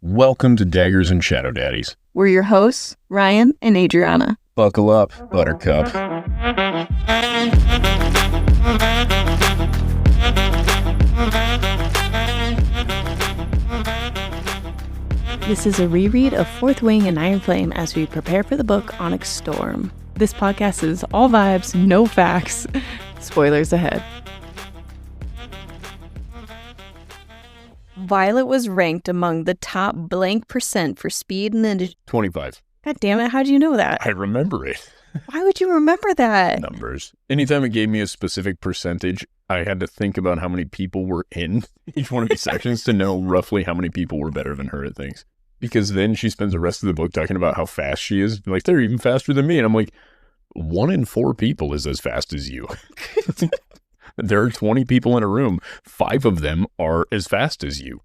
Welcome to Daggers and Shadow Daddies. We're your hosts, Ryan and Adriana. Buckle up, Buttercup. This is a reread of Fourth Wing and Iron Flame as we prepare for the book Onyx Storm. This podcast is all vibes, no facts. Spoilers ahead. Violet was ranked among the top blank percent for speed and 25. God damn it, how'd you know that? I remember it. Why would you remember that? Numbers. Anytime it gave me a specific percentage, I had to think about how many people were in each one of these sections to know roughly how many people were better than her at things. Because then she spends the rest of the book talking about how fast she is. Like, they're even faster than me. And I'm like, 1 in 4 people is as fast as you. There are 20 people in a room. 5 of them are as fast as you.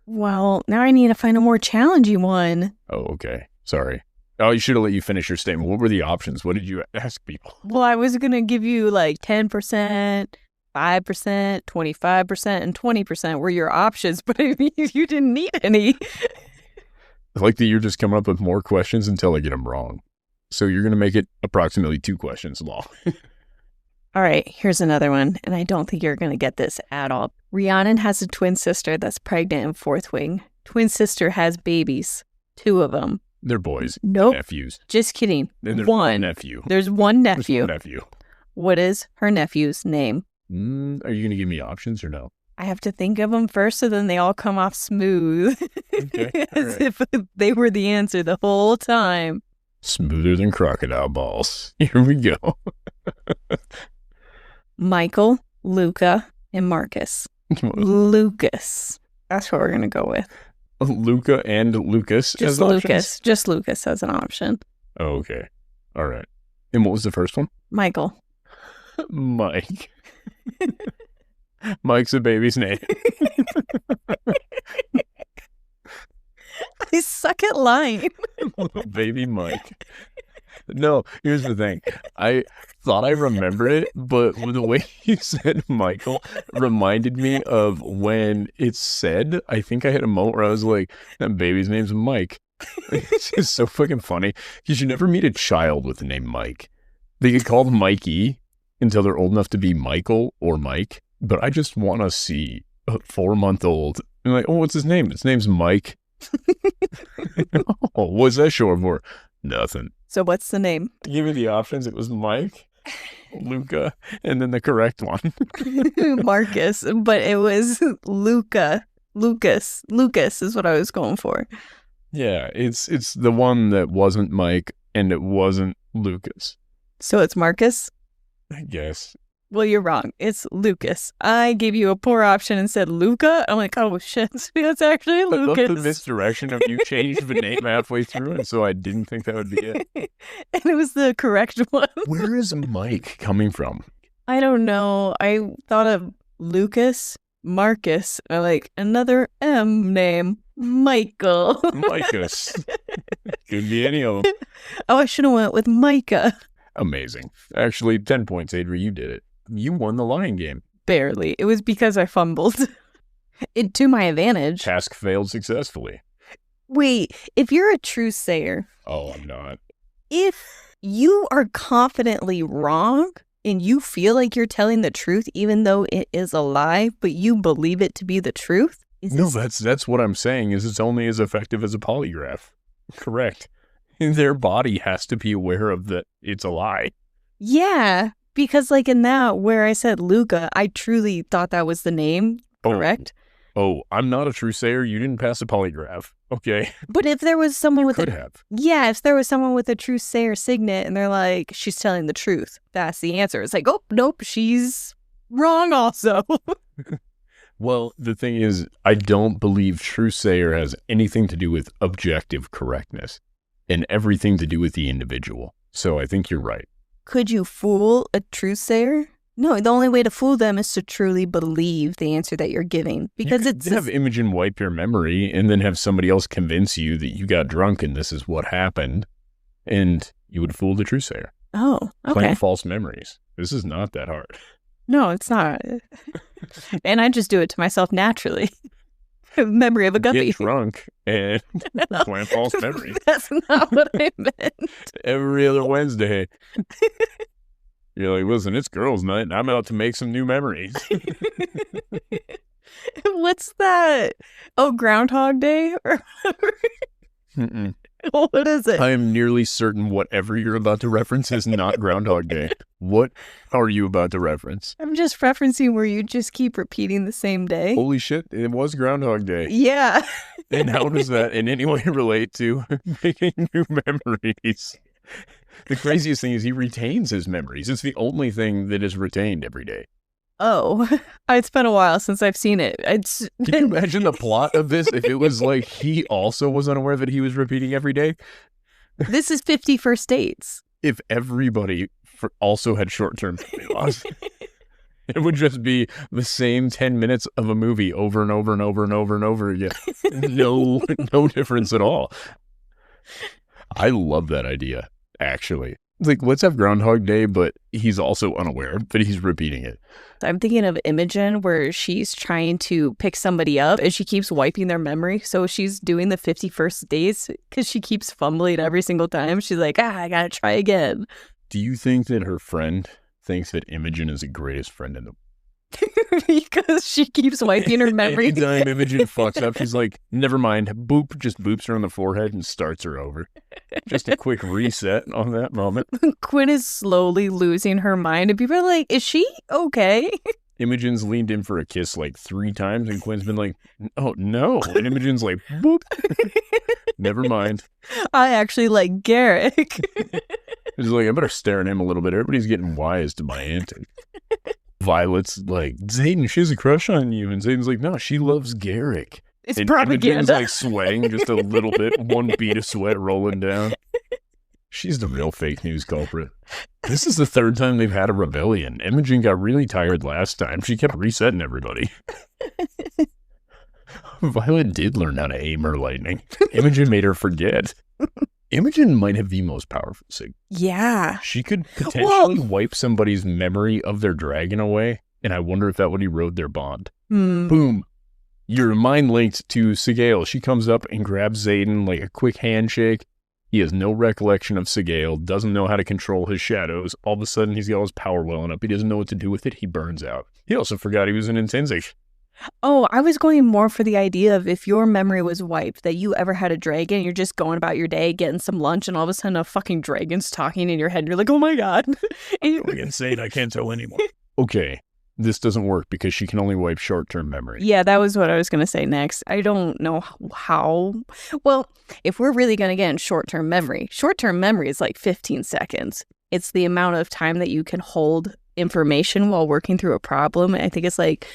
Well, now I need to find a more challenging one. Oh, okay. Sorry. Oh, you should have let you finish your statement. What were the options? What did you ask people? Well, I was going to give you like 10%, 5%, 25%, and 20% were your options, but I mean, you didn't need any. I like that you're just coming up with more questions until I get them wrong. So you're going to make it approximately 2 questions long. All right, here's another one, and I don't think you're going to get this at all. Rhiannon has a twin sister that's pregnant in Fourth Wing. Twin sister has babies, 2 of them. They're boys. Nope. Nephews. Just kidding. There's one nephew. There's one nephew. There's one nephew. What is her nephew's name? Are you going to give me options or no? I have to think of them first, so then they all come off smooth. Okay. As if they were the answer the whole time. Smoother than crocodile balls. Here we go. Michael, Luca, and Marcus. Lucas. That's what we're going to go with. Luca and Lucas Just as Lucas. options? Just Lucas as an option. Oh, okay. All right. And what was the first one? Michael. Mike. Mike's a baby's name. I suck at lying. Baby Mike. No, here's the thing. I thought I remembered it, but the way you said Michael reminded me of when it's said. I think I had a moment where I was like, that baby's name's Mike. It's just so fucking funny because you never meet a child with the name Mike. They get called Mikey until they're old enough to be Michael or Mike. But I just want to see a 4-month-old and like, oh, what's his name? His name's Mike. Oh, what's that short for? Nothing. So what's the name? To give me the options, it was Mike, Luca, and then the correct one. Marcus, but it was Luca. Lucas. Lucas is what I was going for. Yeah, it's the one that wasn't Mike and it wasn't Lucas. So it's Marcus? I guess. Well, you're wrong. It's Lucas. I gave you a poor option and said Luca. I'm like, oh shit, that's actually Lucas. I love the misdirection of you changed the name halfway through, and so I didn't think that would be it. And it was the correct one. Where is Mike coming from? I don't know. I thought of Lucas, Marcus, or like another M name, Michael. Micus. Could be any of them. Oh, I should have went with Micah. Amazing. Actually, 10 points, Adri. You did it. You won the lying game. Barely. It was because I fumbled. It to my advantage. Task failed successfully. Wait, if you're a true sayer. Oh, I'm not. If you are confidently wrong and you feel like you're telling the truth even though it is a lie, but you believe it to be the truth? That's what I'm saying is it's only as effective as a polygraph. Correct. Their body has to be aware of that it's a lie. Yeah. Because like in that where I said Luca, I truly thought that was the name, correct? Oh, I'm not a true sayer. You didn't pass a polygraph. Okay. But if there was someone with if there was someone with a true sayer signet and they're like, she's telling the truth, that's the answer. It's like, oh, nope, she's wrong also. Well, the thing is, I don't believe true sayer has anything to do with objective correctness and everything to do with the individual. So I think you're right. Could you fool a truth sayer? No, the only way to fool them is to truly believe the answer that you're giving. Because you could have Imogen wipe your memory and then have somebody else convince you that you got drunk and this is what happened. And you would fool the truth sayer. Oh, okay. Plant false memories. This is not that hard. No, it's not. And I just do it to myself naturally. Memory of a guppy. Get drunk and plan false memories. That's not what I meant. Every other Wednesday. You're like, listen, it's girls' night, and I'm about to make some new memories. What's that? Oh, Groundhog Day? Mm-mm. What is it? I am nearly certain whatever you're about to reference is not Groundhog Day. What are you about to reference? I'm just referencing where you just keep repeating the same day. Holy shit, it was Groundhog Day. Yeah. And how does that in any way relate to making new memories? The craziest thing is he retains his memories. It's the only thing that is retained every day. Oh, it's been a while since I've seen it. Can you imagine the plot of this if it was like he also was unaware that he was repeating every day? This is 50 First Dates. If everybody also had short-term memory loss, it would just be the same 10 minutes of a movie over and over and over and over and over again. No difference at all. I love that idea, actually. Like, let's have Groundhog Day, but he's also unaware that he's repeating it. I'm thinking of Imogen where she's trying to pick somebody up and she keeps wiping their memory. So she's doing the 51st days because she keeps fumbling every single time. She's like, I gotta try again. Do you think that her friend thinks that Imogen is the greatest friend in the world? Because she keeps wiping her memory. Anytime Imogen fucks up, she's like, never mind. Boop, just boops her on the forehead and starts her over. Just a quick reset on that moment. Quinn is slowly losing her mind and people are like, is she okay? Imogen's leaned in for a kiss like 3 times and Quinn's been like, oh no. And Imogen's like, boop. Never mind. I actually like Garrick. She's like, I better stare at him a little bit. Everybody's getting wise to my antics. Violet's like, Xaden, she has a crush on you. And Xaden's like, no, she loves Garrick. It's and propaganda. Imogen's like sweating just a little bit. One bead of sweat rolling down. She's the real fake news culprit. This is the 3rd time they've had a rebellion. Imogen got really tired last time. She kept resetting everybody. Violet did learn how to aim her lightning. Imogen made her forget. Imogen might have the most powerful signal. Yeah. She could potentially wipe somebody's memory of their dragon away, and I wonder if that would erode their bond. Boom. You're mind linked to Sigale. She comes up and grabs Xaden like a quick handshake. He has no recollection of Sigale, doesn't know how to control his shadows. All of a sudden, he's got his power welling up. He doesn't know what to do with it. He burns out. He also forgot he was an Intensic. Oh, I was going more for the idea of if your memory was wiped, that you ever had a dragon, you're just going about your day, getting some lunch, and all of a sudden a fucking dragon's talking in your head, and you're like, oh my god. I'm insane, I can't tell anymore. Okay, this doesn't work because she can only wipe short-term memory. Yeah, that was what I was going to say next. I don't know how. Well, if we're really going to get in short-term memory is like 15 seconds. It's the amount of time that you can hold information while working through a problem. I think it's like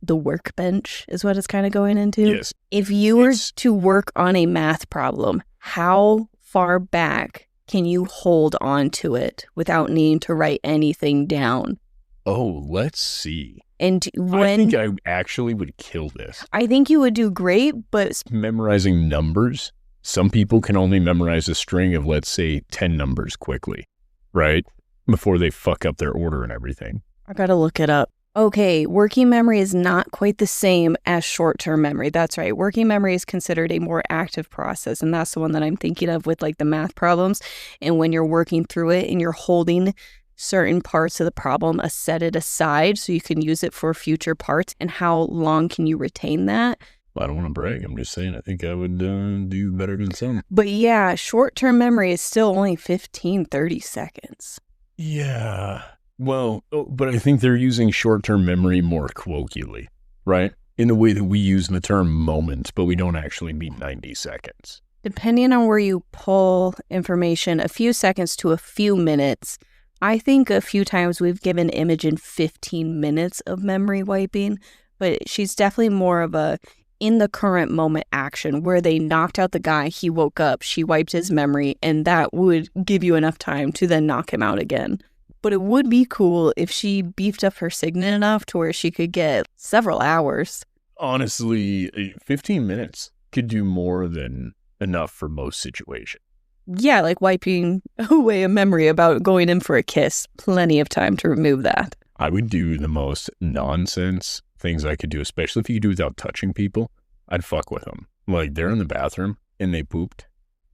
the workbench is what it's kind of going into. Yes. If you were to work on a math problem, how far back can you hold on to it without needing to write anything down? Oh, let's see. And I think I actually would kill this. I think you would do great, but memorizing numbers, some people can only memorize a string of, let's say, 10 numbers quickly, right? Before they fuck up their order and everything. I gotta look it up. Okay, working memory is not quite the same as short-term memory. That's right. Working memory is considered a more active process, and that's the one that I'm thinking of with like the math problems. And when you're working through it and you're holding certain parts of the problem, set it aside so you can use it for future parts. And how long can you retain that? Well, I don't want to brag. I'm just saying I think I would do better than some. But yeah, short-term memory is still only 15, 30 seconds. Yeah. Well, but I think they're using short-term memory more colloquially, right? In the way that we use the term moment, but we don't actually mean 90 seconds. Depending on where you pull information, a few seconds to a few minutes. I think a few times we've given Imogen 15 minutes of memory wiping, but she's definitely more of a in the current moment action where they knocked out the guy, he woke up, she wiped his memory, and that would give you enough time to then knock him out again. But it would be cool if she beefed up her signet enough to where she could get several hours. Honestly, 15 minutes could do more than enough for most situations. Yeah, like wiping away a memory about going in for a kiss. Plenty of time to remove that. I would do the most nonsense things I could do, especially if you could do without touching people. I'd fuck with them. Like, they're in the bathroom and they pooped.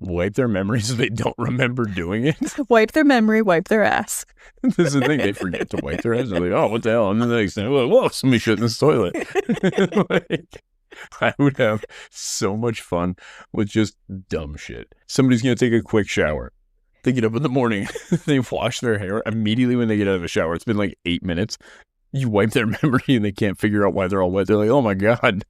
Wipe their memory so they don't remember doing it. Wipe their memory, wipe their ass. This is the thing. They forget to wipe their ass. They're like, oh, what the hell? And then the next thing, whoa, somebody shit in this toilet. Like, I would have so much fun with just dumb shit. Somebody's going to take a quick shower. They get up in the morning. They wash their hair. Immediately when they get out of the shower, it's been like 8 minutes. You wipe their memory and they can't figure out why they're all wet. They're like, oh my God,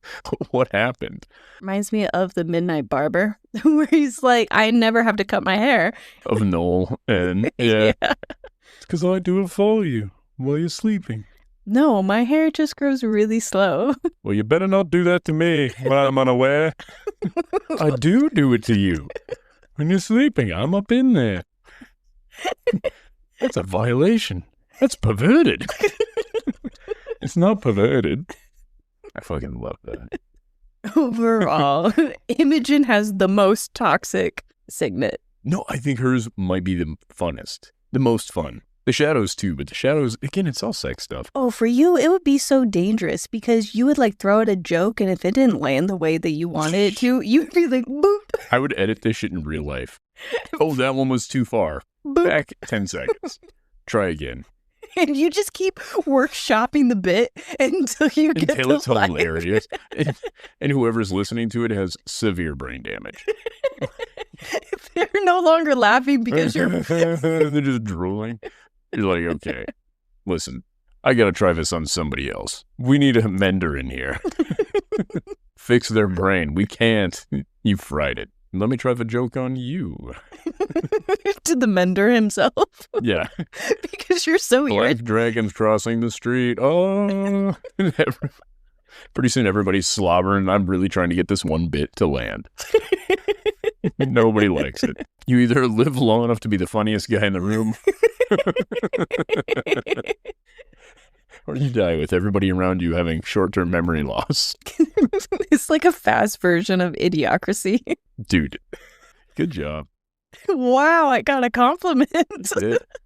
what happened? Reminds me of the Midnight Barber, where he's like, I never have to cut my hair. Of Noel. And yeah. It's because I do it for you while you're sleeping. No, my hair just grows really slow. Well, you better not do that to me when I'm unaware. I do it to you. When you're sleeping, I'm up in there. That's a violation. That's perverted. It's not perverted. I fucking love that. Overall, Imogen has the most toxic signet. No, I think hers might be the funnest. The most fun. The shadows too, but the shadows, again, it's all sex stuff. Oh, for you, it would be so dangerous because you would like throw out a joke and if it didn't land the way that you wanted it to, you'd be like, boop. I would edit this shit in real life. Oh, that one was too far. Boop. Back 10 seconds. Try again. And you just keep workshopping the bit until you get Until it's line. hilarious. And whoever's listening to it has severe brain damage. They're no longer laughing because you're... They're just drooling. You're like, okay, listen, I got to try this on somebody else. We need a mender in here. Fix their brain. We can't. You fried it. Let me try the joke on you. To the mender himself. Yeah. Because you're so Black irritated. dragons crossing the street. Oh. Pretty soon everybody's slobbering. I'm really trying to get this one bit to land. Nobody likes it. You either live long enough to be the funniest guy in the room, or you die with everybody around you having short-term memory loss. It's like a fast version of Idiocracy. Dude, good job. Wow, I got a compliment.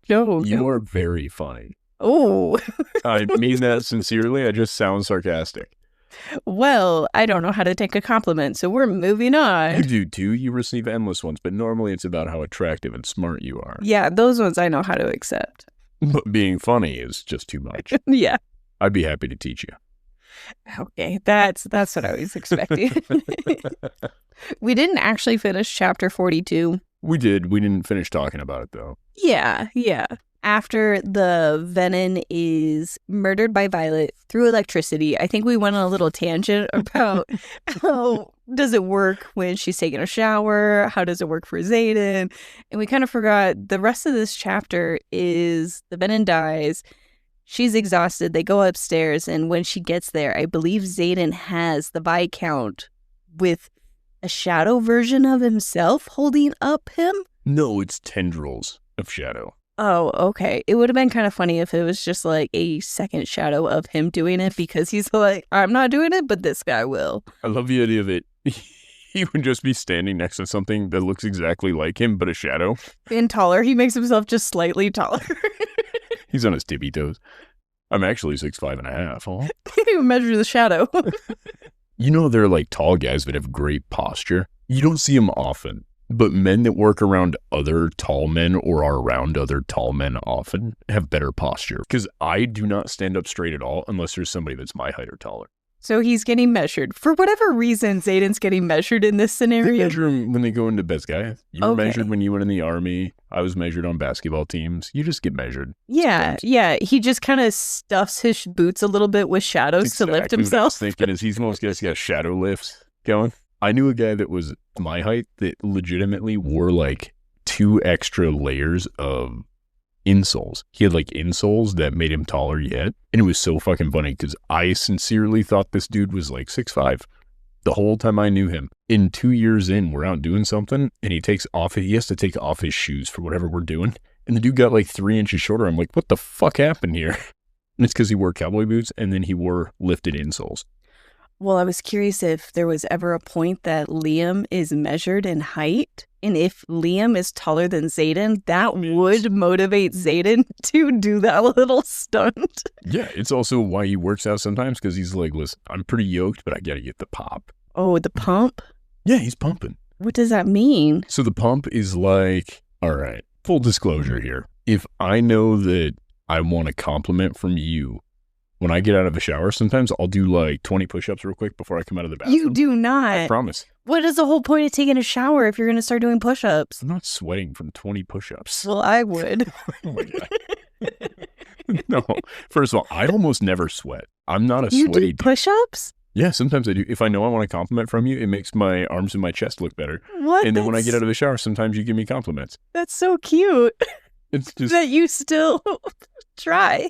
No, You are very funny. Oh. I mean that sincerely. I just sound sarcastic. Well, I don't know how to take a compliment, so we're moving on. You do too. You receive endless ones, but normally it's about how attractive and smart you are. Yeah, those ones I know how to accept. But being funny is just too much. Yeah. I'd be happy to teach you. Okay, that's what I was expecting. We didn't actually finish chapter 42. We did. We didn't finish talking about it, though. Yeah. After the Venom is murdered by Violet through electricity, I think we went on a little tangent about how does it work when she's taking a shower? How does it work for Xaden? And we kind of forgot the rest of this chapter is the Venom dies. She's exhausted. They go upstairs. And when she gets there, I believe Xaden has the Viscount with a shadow version of himself holding up him. No, it's tendrils of shadow. Oh, okay. It would have been kind of funny if it was just like a second shadow of him doing it because he's like, I'm not doing it, but this guy will. I love the idea that he would just be standing next to something that looks exactly like him, but a shadow. And taller. He makes himself just slightly taller. He's on his tippy toes. I'm actually 6'5.5". Huh? You measure the shadow. You know, they're like tall guys that have great posture. You don't see them often. But men that work around other tall men or are around other tall men often have better posture. Because I do not stand up straight at all unless there's somebody that's my height or taller. So he's getting measured. For whatever reason, Xaden's getting measured in this They scenario. measure them when they go into best guy. You were Okay. measured when you went in the army. I was measured on basketball teams. You just get measured. Yeah. He just kind of stuffs his boots a little bit with shadows to lift Exactly what I was himself. thinking is he's most guys got shadow lifts going. I knew a guy that was my height that legitimately wore like 2 extra layers of insoles. He had like insoles that made him taller yet. And it was so fucking funny because I sincerely thought this dude was like 6'5". The whole time I knew him. In 2 years in, we're out doing something and he has to take off his shoes for whatever we're doing. And the dude got like 3 inches shorter. I'm like, what the fuck happened here? And it's because he wore cowboy boots and then he wore lifted insoles. Well, I was curious if there was ever a point that Liam is measured in height. And if Liam is taller than Xaden, that would motivate Xaden to do that little stunt. Yeah, it's also why he works out sometimes because he's like, listen, I'm pretty yoked, but I got to get the pop. Oh, the pump? Yeah, he's pumping. What does that mean? So the pump is like, all right, full disclosure here. If I know that I want a compliment from you, when I get out of the shower, sometimes I'll do like 20 push-ups real quick before I come out of the bathroom. You do not. I promise. What is the whole point of taking a shower if you're going to start doing push-ups? I'm not sweating from 20 push-ups. Well, I would. Oh my God. No, first of all, I almost never sweat. I'm not a You sweaty do dude. push-ups? Yeah, sometimes I do. If I know I want a compliment from you, it makes my arms and my chest look better. What? And then when I get out of the shower, sometimes you give me compliments. That's so cute It's just, that you still try.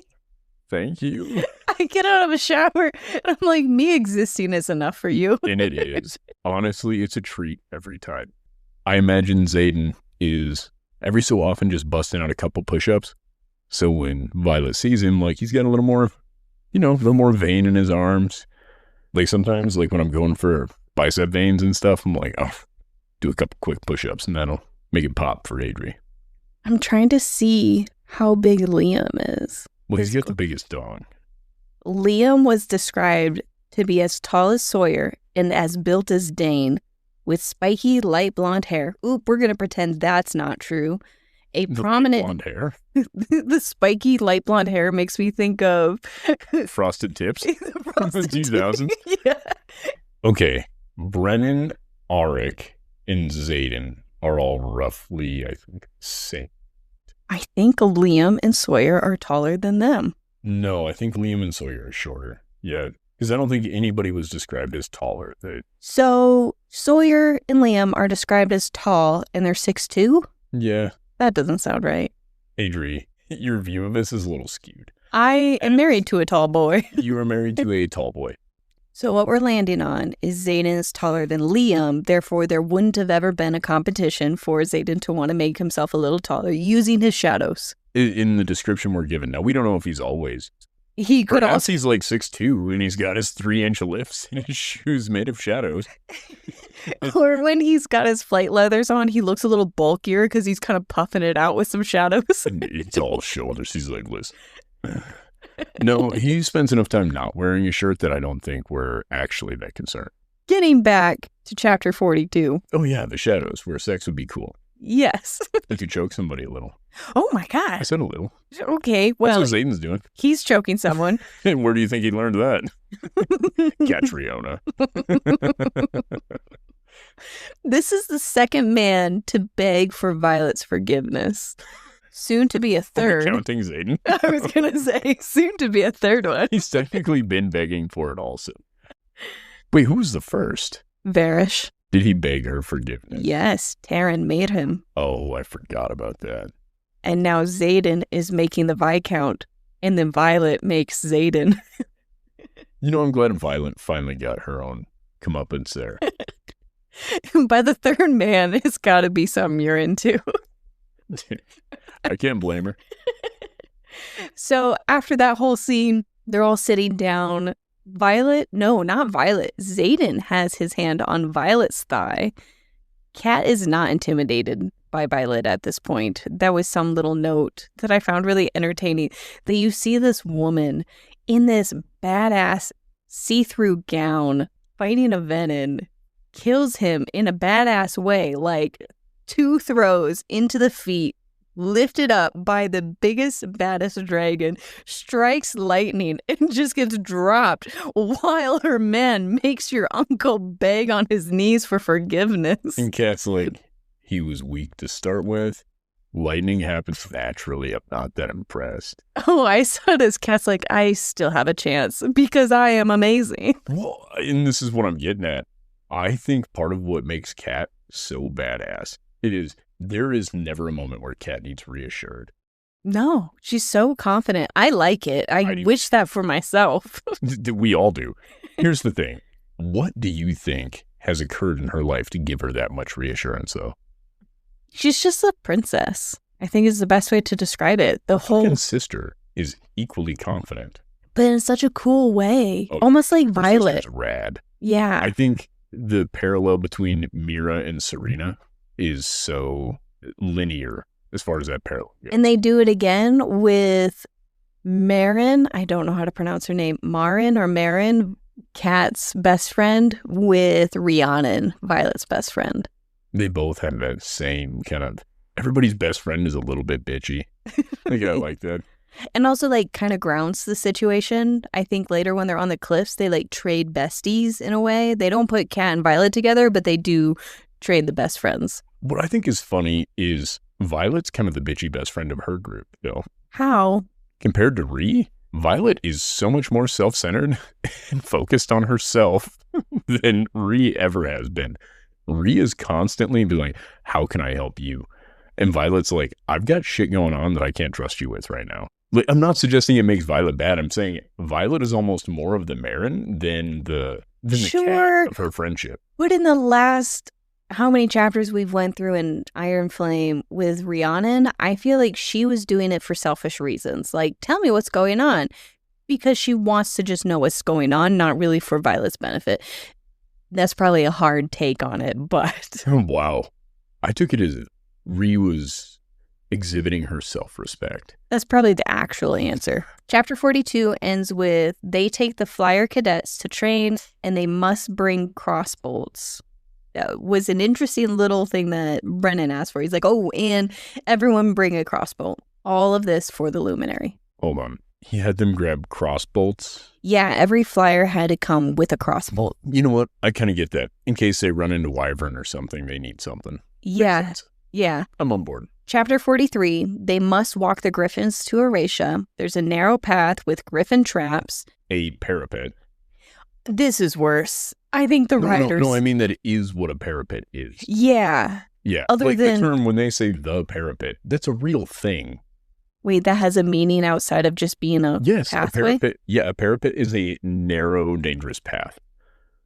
thank you. I get out of a shower and I'm like, me existing is enough for you. And it is. Honestly, it's a treat every time. I imagine Xaden is every so often just busting out a couple push-ups. So when Violet sees him, like, he's got a little more, a little more vein in his arms. Like sometimes, like when I'm going for bicep veins and stuff, I'm like, oh, do a couple quick push-ups and that'll make it pop for Adri. I'm trying to see how big Liam is. Well, he's got the biggest dong. Liam was described to be as tall as Sawyer and as built as Dane, with spiky light blonde hair. Oop, we're going to pretend that's not true. A The prominent... blonde hair. The spiky light blonde hair makes me think of... Frosted tips. the From the 2000s. Yeah. Okay. Brennan, Auric, and Xaden are all roughly, I think, same. I think Liam and Sawyer are taller than them. No, I think Liam and Sawyer are shorter. Yeah, because I don't think anybody was described as taller. So Sawyer and Liam are described as tall and they're 6'2"? Yeah. That doesn't sound right. Adri, your view of this is a little skewed. I am married to a tall boy. You are married to a tall boy. So what we're landing on is Xaden is taller than Liam. Therefore, there wouldn't have ever been a competition for Xaden to want to make himself a little taller using his shadows. In the description we're given now, we don't know if he's always. He could Perhaps also... he's like 6'2", and he's got his 3-inch lifts and his shoes made of shadows. Or when he's got his flight leathers on, he looks a little bulkier because he's kind of puffing it out with some shadows. It's all shoulders. He's like, listen. No, he spends enough time not wearing a shirt that I don't think we're actually that concerned. Getting back to chapter 42. Oh, yeah, the shadows, where sex would be cool. Yes. If you choke somebody a little. Oh my I God. said a little. Okay, well, That's what Xaden's doing. he's choking someone. And where do you think he learned that? Catriona. This is the second man to beg for Violet's forgiveness. Soon to be a third. Counting Xaden. I was going to say, soon to be a third one. He's technically been begging for it also. Wait, who was the first? Varish. Did he beg her forgiveness? Yes, Taryn made him. Oh, I forgot about that. And now Xaden is making the Viscount, and then Violet makes Xaden. I'm glad Violet finally got her own comeuppance there. By the third man, it's got to be something you're into. I can't blame her. So after that whole scene, they're all sitting down. Not Violet. Xaden has his hand on Violet's thigh. Kat is not intimidated by Violet at this point. That was some little note that I found really entertaining. That you see this woman in this badass see-through gown fighting a venom, kills him in a badass way, like 2 throws into the feet, lifted up by the biggest, baddest dragon, strikes lightning, and just gets dropped while her man makes your uncle beg on his knees for forgiveness. And Kat's like, he was weak to start with. Lightning happens naturally. I'm not that impressed. Oh, I saw it as Kat's like, I still have a chance because I am amazing. Well, and this is what I'm getting at. I think part of what makes Kat so badass, there is never a moment where Kat needs reassured. No, she's so confident. I like it. I wish that for myself. We all do. Here's the thing. What do you think has occurred in her life to give her that much reassurance, though? She's just a princess, I think is the best way to describe it. The whole sister is equally confident. But in such a cool way. Almost like Violet. Sister's rad. Yeah. I think the parallel between Mira and Serena is so linear as far as that parallel goes. And they do it again with Maren. I don't know how to pronounce her name. Maren or Maren Kat's best friend with Riorson, Violet's best friend. They both have that same kind of, everybody's best friend is a little bit bitchy. I like that. And also, like, kind of grounds the situation. I think later when they're on the cliffs, they, like, trade besties in a way. They don't put Kat and Violet together, but they do trade the best friends. What I think is funny is Violet's kind of the bitchy best friend of her group, though. How? Compared to Ree, Violet is so much more self-centered and focused on herself than Ree ever has been. Ree is constantly be like, how can I help you? And Violet's like, I've got shit going on that I can't trust you with right now. Like, I'm not suggesting it makes Violet bad. I'm saying Violet is almost more of the Maren than the Kat of her friendship. But in the last, how many chapters we've went through in Iron Flame with Riorson, I feel like she was doing it for selfish reasons. Like, tell me what's going on. Because she wants to just know what's going on, not really for Violet's benefit. That's probably a hard take on it, but... Wow. I took it as Ree was exhibiting her self-respect. That's probably the actual answer. Chapter 42 ends with, they take the flyer cadets to train, and they must bring crossbolts. That was an interesting little thing that Brennan asked for. He's like, oh, and everyone bring a crossbow. All of this for the luminary. Hold on. He had them grab crossbolts? Yeah, every flyer had to come with a crossbolt. You know what? I kind of get that. In case they run into Wyvern or something, they need something. Yeah. Yeah. I'm on board. Chapter 43, they must walk the Gryphons to Aretia. There's a narrow path with Gryphon traps. A parapet. This is worse. I think the writers... No, I mean that it is what a parapet is. Yeah. Yeah. Other than... the term, when they say the parapet, that's a real thing. Wait, that has a meaning outside of just being a pathway? A parapet. Yeah, a parapet is a narrow, dangerous path.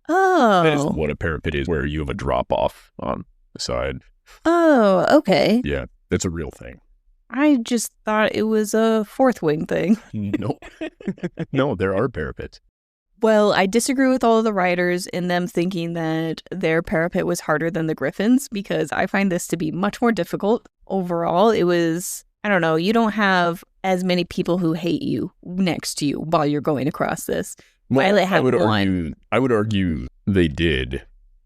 Oh. That is what a parapet is, where you have a drop-off on the side. Oh, okay. Yeah, that's a real thing. I just thought it was a fourth wing thing. No. No, there are parapets. Well, I disagree with all of the writers in them thinking that their parapet was harder than the Gryphons, because I find this to be much more difficult. Overall, it was, I don't know, you don't have as many people who hate you next to you while you're going across this. Well, Violet had one. I would argue they did.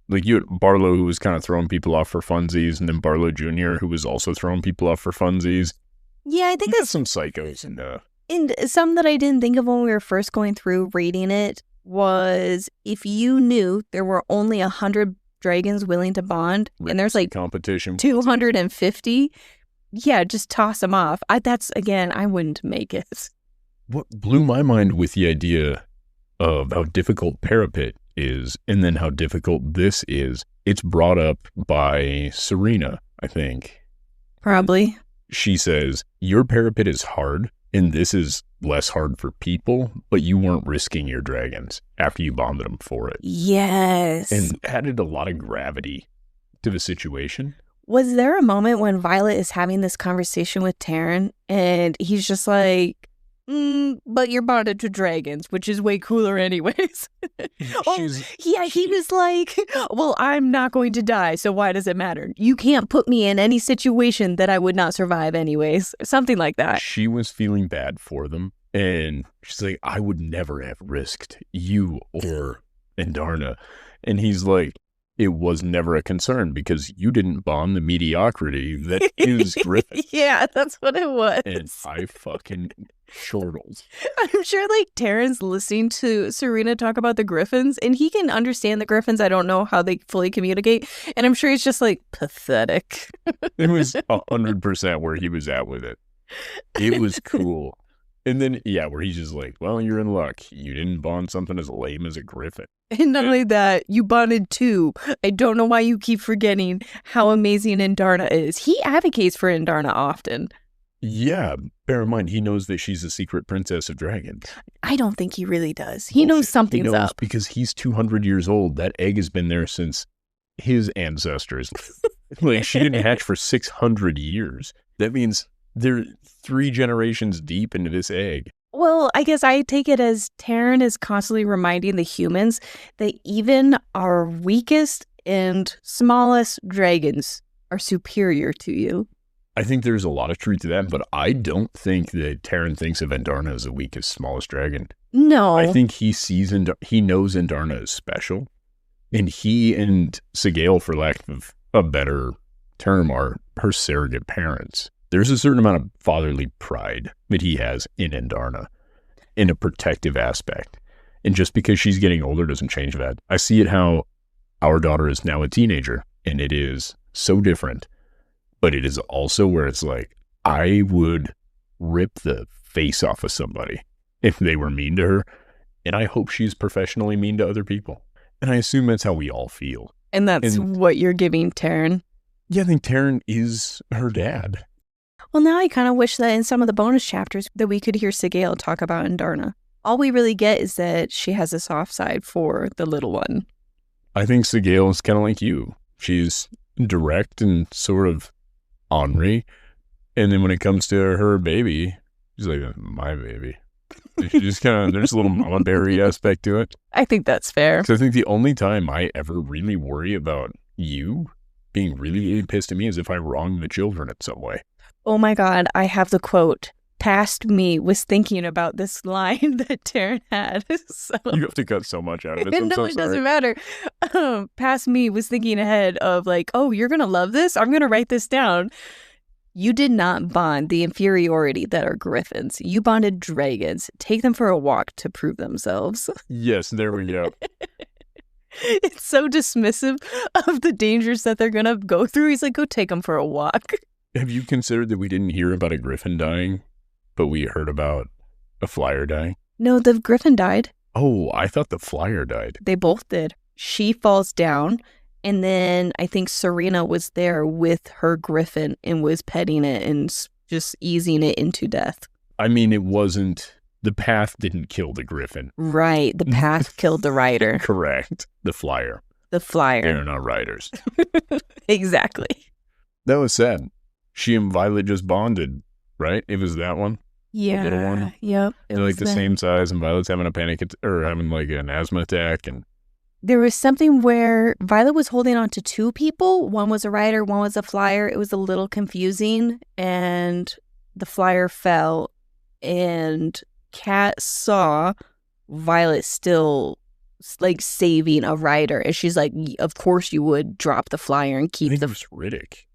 Like, you had Barlow, who was kind of throwing people off for funsies, and then Barlow Jr., who was also throwing people off for funsies. Yeah, I think that's some psychos. And some that I didn't think of when we were first going through reading it was, if you knew there were only 100 dragons willing to bond, and there's like competition 250, yeah, just toss them off. That's, again, I wouldn't make it. What blew my mind with the idea of how difficult parapet is, and then how difficult this is, it's brought up by Serena, I think. Probably. She says, your parapet is hard, and this is less hard for people, but you weren't risking your dragons after you bonded them for it. Yes. And added a lot of gravity to the situation. Was there a moment when Violet is having this conversation with Taryn, and he's just like, but you're bonded to dragons, which is way cooler anyways. He was like, well, I'm not going to die, so why does it matter? You can't put me in any situation that I would not survive anyways. Something like that. She was feeling bad for them, and she's like, I would never have risked you or Indarna. And he's like, it was never a concern because you didn't bond the mediocrity that is Gryphon. Yeah, that's what it was. And I fucking chortled. I'm sure, like, Taryn's listening to Serena talk about the Gryphons, and he can understand the Gryphons. I don't know how they fully communicate. And I'm sure he's just, like, pathetic. It was 100% where he was at with it. It was cool. And then, yeah, where he's just like, well, you're in luck. You didn't bond something as lame as a Gryphon. And not only that, you bonded too. I don't know why you keep forgetting how amazing Indarna is. He advocates for Indarna often. Yeah, bear in mind, he knows that she's a secret princess of dragons. I don't think he really does. He knows something's up. Because he's 200 years old. That egg has been there since his ancestors. Like, she didn't hatch for 600 years. That means they're 3 generations deep into this egg. Well, I guess I take it as Taryn is constantly reminding the humans that even our weakest and smallest dragons are superior to you. I think there's a lot of truth to that, but I don't think that Terran thinks of Andarna as the weakest, smallest dragon. No. I think he knows Andarna is special, and he and Sigale, for lack of a better term, are her surrogate parents. There's a certain amount of fatherly pride that he has in Andarna, in a protective aspect. And just because she's getting older doesn't change that. I see it how our daughter is now a teenager, and it is so different. But it is also where it's like, I would rip the face off of somebody if they were mean to her. And I hope she's professionally mean to other people. And I assume that's how we all feel. And that's what you're giving Terran. Yeah, I think Terran is her dad. Well, now I kind of wish that in some of the bonus chapters that we could hear Sigale talk about Andarna. All we really get is that she has a soft side for the little one. I think Sigale is kind of like you. She's direct and sort of ornery, and then when it comes to her baby, she's like, my baby. She just kind of, there's a little mama berry aspect to it. I think that's fair. Because I think the only time I ever really worry about you being really pissed at me is if I wrong the children in some way. Oh my God, I have the quote. Past me was thinking about this line that Terran had. So, you have to cut so much out of it. So no, it doesn't matter. Past me was thinking ahead of like, oh, you're going to love this? I'm going to write this down. You did not bond the inferiority that are Gryphons. You bonded dragons. Take them for a walk to prove themselves. Yes, there we go. It's so dismissive of the dangers that they're going to go through. He's like, go take them for a walk. Have you considered that we didn't hear about a Gryphon dying? But we heard about a flier dying? No, the Gryphon died. Oh, I thought the flier died. They both did. She falls down, and then I think Serena was there with her Gryphon and was petting it and just easing it into death. I mean, it wasn't... The path didn't kill the Gryphon. Right. The path killed the rider. Correct. The flier. The flyer. They're not riders. Exactly. That was sad. She and Violet just bonded, right? It was that one? Yeah. The little one? Yep. They're like the same size, and Violet's having a panic or having like an asthma attack. And there was something where Violet was holding on to two people. One was a rider, one was a flyer. It was a little confusing, and the flyer fell, and Kat saw Violet still like saving a rider, and she's like, of course you would drop the flyer and keep I think it was Riddick,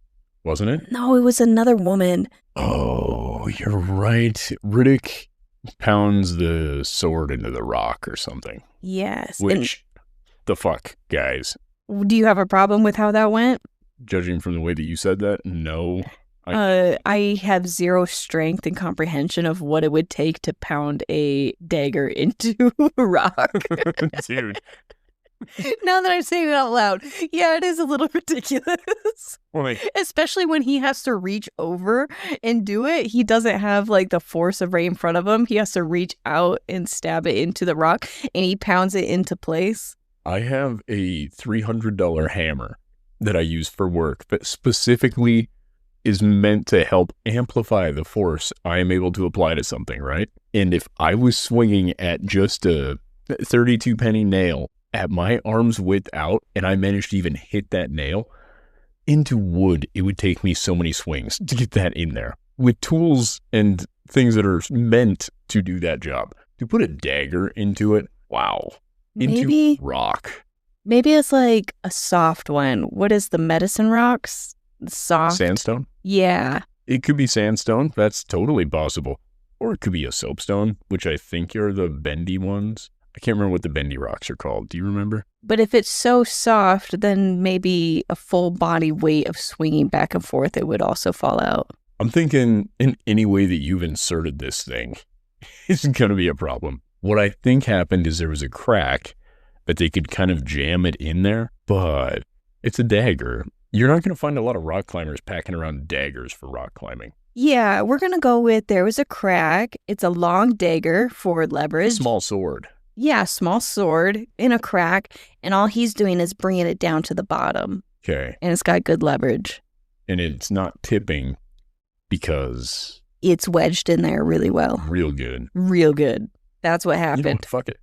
wasn't it? No, it was another woman. Oh, you're right. Riddick pounds the sword into the rock or something. Yes. Which, the fuck, guys? Do you have a problem with how that went? Judging from the way that you said that, no. I have zero strength and comprehension of what it would take to pound a dagger into a rock. Dude. Now that I'm saying it out loud, yeah, it is a little ridiculous. Especially when he has to reach over and do it. He doesn't have like the force of right in front of him. He has to reach out and stab it into the rock, and he pounds it into place. I have a $300 hammer that I use for work, but specifically is meant to help amplify the force I am able to apply to something, right? And if I was swinging at just a 32 penny nail at my arm's width out, and I managed to even hit that nail into wood, it would take me so many swings to get that in there. With tools and things that are meant to do that job. To put a dagger into it, wow. Into rock. Maybe it's like a soft one. What is the medicine rocks? Soft. Sandstone? Yeah. It could be sandstone. That's totally possible. Or it could be a soapstone, which I think are the bendy ones. I can't remember what the bendy rocks are called. Do you remember? But if it's so soft, then maybe a full body weight of swinging back and forth, it would also fall out. I'm thinking in any way that you've inserted this thing isn't going to be a problem. What I think happened is there was a crack that they could kind of jam it in there, but it's a dagger. You're not going to find a lot of rock climbers packing around daggers for rock climbing. Yeah, we're going to go with there was a crack. It's a long dagger for leverage. Small sword. Yeah, small sword in a crack, and all he's doing is bringing it down to the bottom. Okay. And it's got good leverage. And it's not tipping because... It's wedged in there really well. Real good. Real good. That's what happened. You know, fuck it.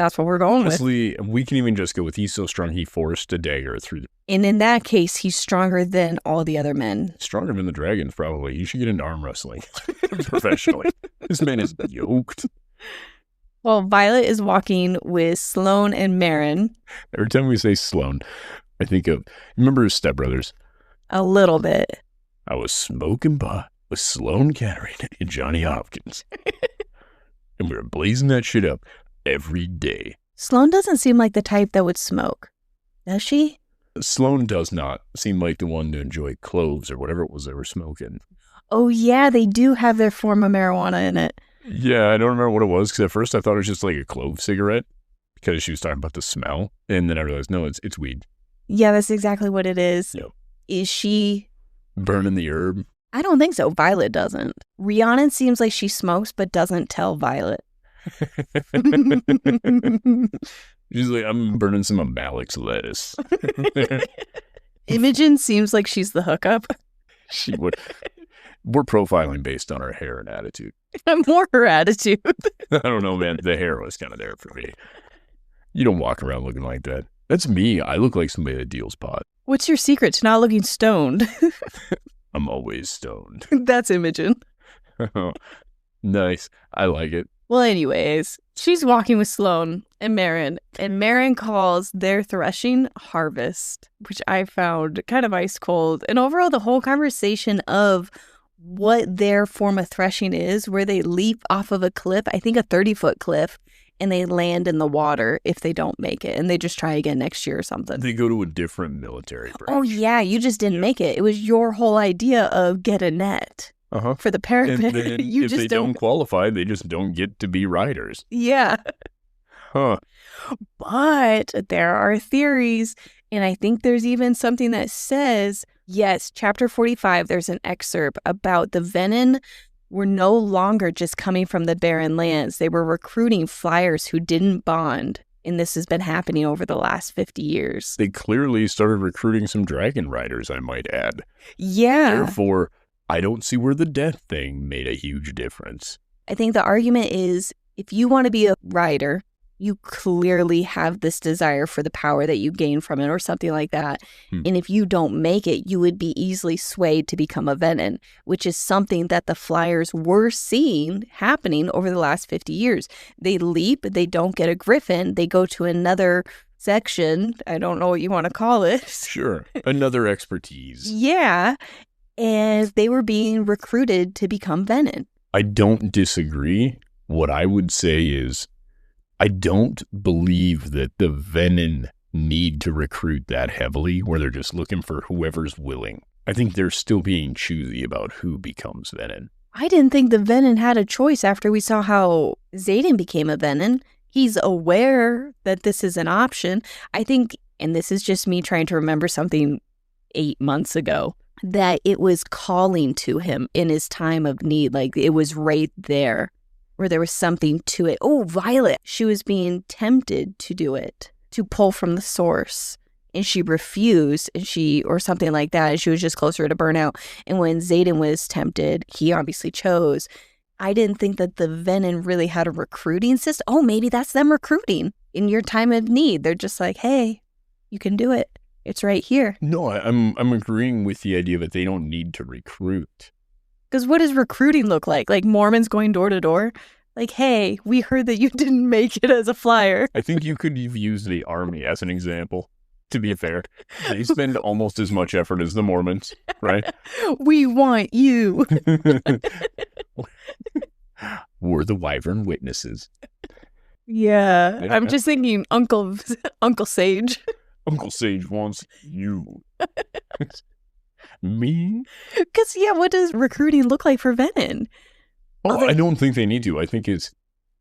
That's what we're going with. Honestly, we can even just go with he's so strong he forced a dagger through. And in that case, he's stronger than all the other men. Stronger than the dragons, probably. You should get into arm wrestling professionally. This man is yoked. Well, Violet is walking with Sloane and Maren. Every time we say Sloane, I think of, remember his stepbrothers? A little bit. I was smoking pot with Sloane Kettering and Johnny Hopkins. And we were blazing that shit up every day. Sloane doesn't seem like the type that would smoke. Does she? Sloane does not seem like the one to enjoy cloves or whatever it was they were smoking. Oh, yeah, they do have their form of marijuana in it. Yeah, I don't remember what it was, because at first I thought it was just like a clove cigarette, because she was talking about the smell, and then I realized, no, it's weed. Yeah, that's exactly what it is. Yep. Is she... Burning the herb? I don't think so. Violet doesn't. Rhiannon seems like she smokes, but doesn't tell Violet. She's like, I'm burning some of Malik's lettuce. Imogen seems like she's the hookup. She would. We're profiling based on her hair and attitude. More her attitude. I don't know, man. The hair was kind of there for me. You don't walk around looking like that. That's me. I look like somebody that deals pot. What's your secret to not looking stoned? I'm always stoned. That's Imogen. Nice. I like it. Well, anyways, she's walking with Sloane and Maren calls their threshing harvest, which I found kind of ice cold. And overall, the whole conversation of what their form of threshing is, where they leap off of a cliff, I think a 30-foot cliff, and they land in the water if they don't make it, and they just try again next year or something. They go to a different military branch. Oh, yeah, you just didn't make it. It was your whole idea of get a net. For the parapet. And then you if just they don't qualify, they just don't get to be riders. Yeah. Huh. But there are theories, and I think there's even something that says, yes, chapter 45, there's an excerpt about the Venin were no longer just coming from the barren lands. They were recruiting fliers who didn't bond. And this has been happening over the last 50 years. They clearly started recruiting some dragon riders, I might add. Yeah. Therefore, I don't see where the death thing made a huge difference. I think the argument is if you want to be a rider, you clearly have this desire for the power that you gain from it or something like that. And if you don't make it, you would be easily swayed to become a Venin, which is something that the fliers were seeing happening over the last 50 years. They leap, they don't get a Gryphon, they go to another section. I don't know what you want to call it. Sure. Another expertise. Yeah. And they were being recruited to become Venin. I don't disagree. What I would say is I don't believe that the Venin need to recruit that heavily where they're just looking for whoever's willing. I think they're still being choosy about who becomes Venin. I didn't think the Venin had a choice after we saw how Xaden became a Venin. He's aware that this is an option. I think, and this is just me trying to remember something 8 months ago, that it was calling to him in his time of need. Like it was right there where there was something to it. Oh, Violet. She was being tempted to do it, to pull from the source. And she refused, or something like that. And she was just closer to burnout. And when Xaden was tempted, he obviously chose. I didn't think that the Venin really had a recruiting system. Oh, maybe that's them recruiting in your time of need. They're just like, hey, you can do it. It's right here. No, I'm agreeing with the idea that they don't need to recruit. Because what does recruiting look like? Like Mormons going door to door? Like, hey, we heard that you didn't make it as a flyer. I think you could have used the army as an example, to be fair. They spend almost as much effort as the Mormons, right? We want you. We're the Wyvern witnesses. Yeah. I'm just thinking Uncle Sage. Uncle Sage wants you. Me? Because, yeah, what does recruiting look like for Venin? Oh, I don't think they need to. I think it's,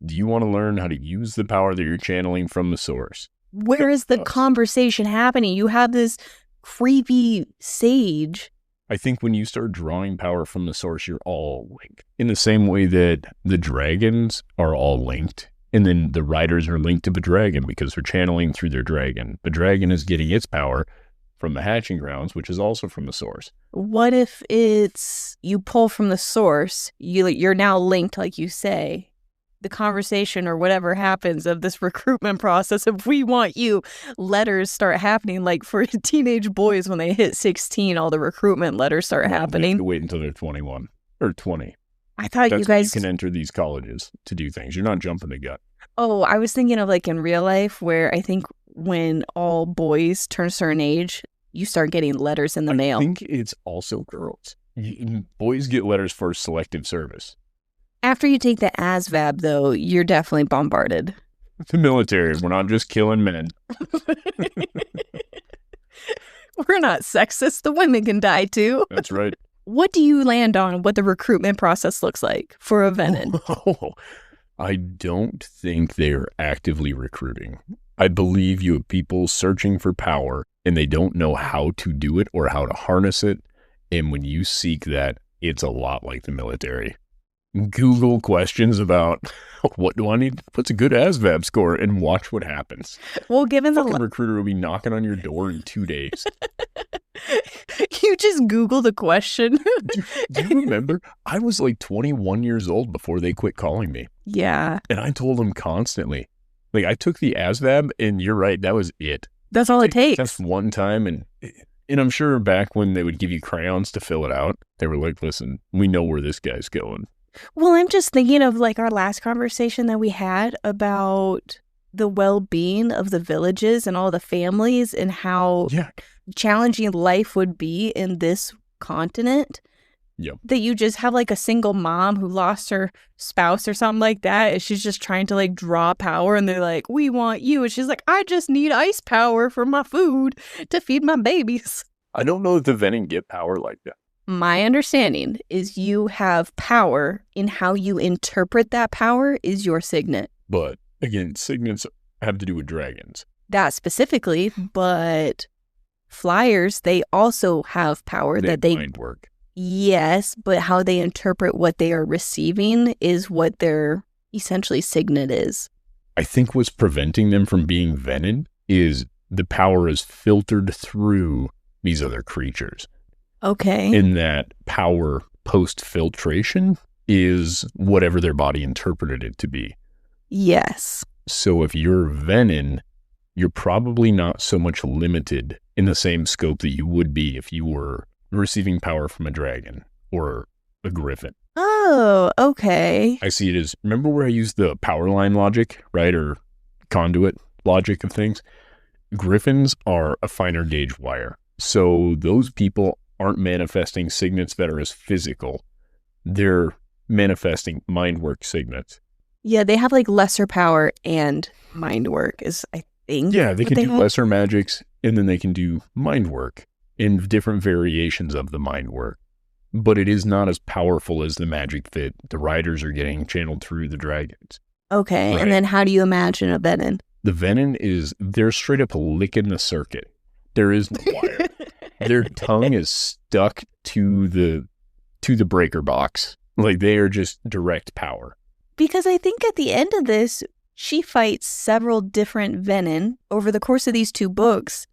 do you want to learn how to use the power that you're channeling from the source? Where is the conversation happening? You have this creepy sage. I think when you start drawing power from the source, you're all linked. In the same way that the dragons are all linked. And then the riders are linked to the dragon because they're channeling through their dragon. The dragon is getting its power from the hatching grounds, which is also from the source. What if it's you pull from the source, you're now linked, like you say, the conversation or whatever happens of this recruitment process of we want you, letters start happening. Like for teenage boys, when they hit 16, all the recruitment letters start happening. They have to wait until they're 21 or 20. I thought That's you guys when you can enter these colleges to do things. You're not jumping the gun. Oh, I was thinking of like in real life where I think when all boys turn a certain age, you start getting letters in the mail. I think it's also girls. Boys get letters for selective service. After you take the ASVAB, though, you're definitely bombarded. The military, we're not just killing men. We're not sexist. The women can die, too. That's right. What do you land on what the recruitment process looks like for a Venin? I don't think they're actively recruiting. I believe you have people searching for power, and they don't know how to do it or how to harness it. And when you seek that, it's a lot like the military. Google questions about what do I need? What's a good ASVAB score? And watch what happens. Well, given the recruiter will be knocking on your door in 2 days. You just Google the question. Do you remember? I was like 21 years old before they quit calling me. Yeah. And I told them constantly. Like, I took the ASVAB, and you're right, that was it. That's all it takes. That's one time, and I'm sure back when they would give you crayons to fill it out, they were like, listen, we know where this guy's going. Well, I'm just thinking of like our last conversation that we had about the well-being of the villages and all the families and how challenging life would be in this continent. Yep. That you just have like a single mom who lost her spouse or something like that. And she's just trying to like draw power. And they're like, we want you. And she's like, I just need ice power for my food to feed my babies. I don't know if the Venin get power like that. My understanding is you have power in how you interpret that power is your signet. But again, signets have to do with dragons. That specifically, but fliers, they also have power that they mind work. Yes, but how they interpret what they are receiving is what their essentially signet is. I think what's preventing them from being Venin is the power is filtered through these other creatures. Okay. In that power post-filtration is whatever their body interpreted it to be. Yes. So if you're Venin, you're probably not so much limited in the same scope that you would be if you were receiving power from a dragon or a Gryphon. Oh, okay. I see it as, remember where I used the power line logic, right? Or conduit logic of things? Gryphons are a finer gauge wire. So those people aren't manifesting signets that are as physical. They're manifesting mind work signets. Yeah, they have like lesser power and mind work is, I think. Yeah, they can do lesser magics and then they can do mind work in different variations of the mind work. But it is not as powerful as the magic that the riders are getting channeled through the dragons. Okay, right? And then how do you imagine a Venin? The Venin is, they're straight up licking the circuit. There is no wire. Their tongue is stuck to the breaker box. Like they are just direct power. Because I think at the end of this, she fights several different Venin over the course of these 2 books.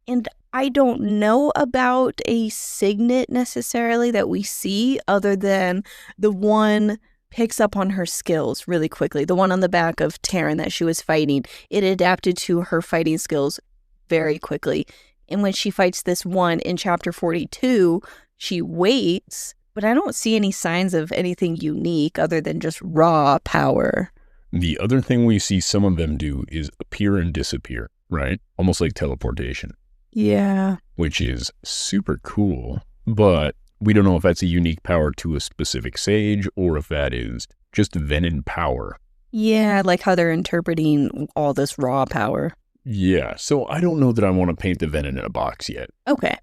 And I don't know about a signet necessarily that we see other than the one picks up on her skills really quickly. The one on the back of Taryn that she was fighting, it adapted to her fighting skills very quickly. And when she fights this one in chapter 42, she waits, but I don't see any signs of anything unique other than just raw power. The other thing we see some of them do is appear and disappear, right? Almost like teleportation. Yeah. Which is super cool, but we don't know if that's a unique power to a specific sage or if that is just Venin power. Yeah, like how they're interpreting all this raw power. Yeah, so I don't know that I want to paint the Venin in a box yet. Okay.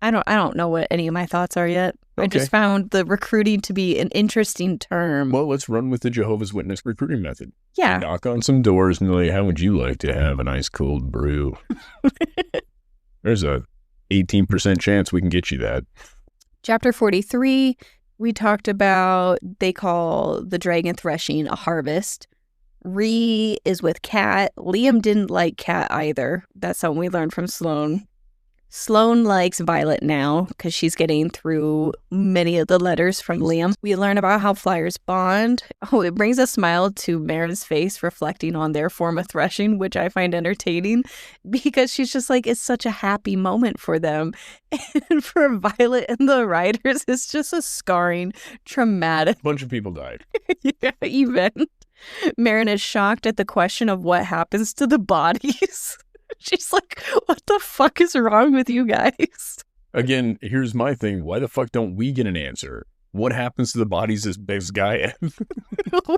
I don't know what any of my thoughts are yet. Okay. I just found the recruiting to be an interesting term. Well, let's run with the Jehovah's Witness recruiting method. Yeah. Knock on some doors and like, how would you like to have an ice cold brew? There's a 18% chance we can get you that. Chapter 43, we talked about, they call the dragon threshing a harvest. Ree is with Kat. Liam didn't like Kat either. That's something we learned from Sloane. Sloane likes Violet now because she's getting through many of the letters from Liam. We learn about how fliers bond. Oh, it brings a smile to Maren's face reflecting on their form of threshing, which I find entertaining because she's just like, it's such a happy moment for them. And for Violet and the riders, it's just a scarring, traumatic bunch of people died. event. Maren is shocked at the question of what happens to the bodies. She's like, what the fuck is wrong with you guys? Again, here's my thing. Why the fuck don't we get an answer? What happens to the bodies this guy?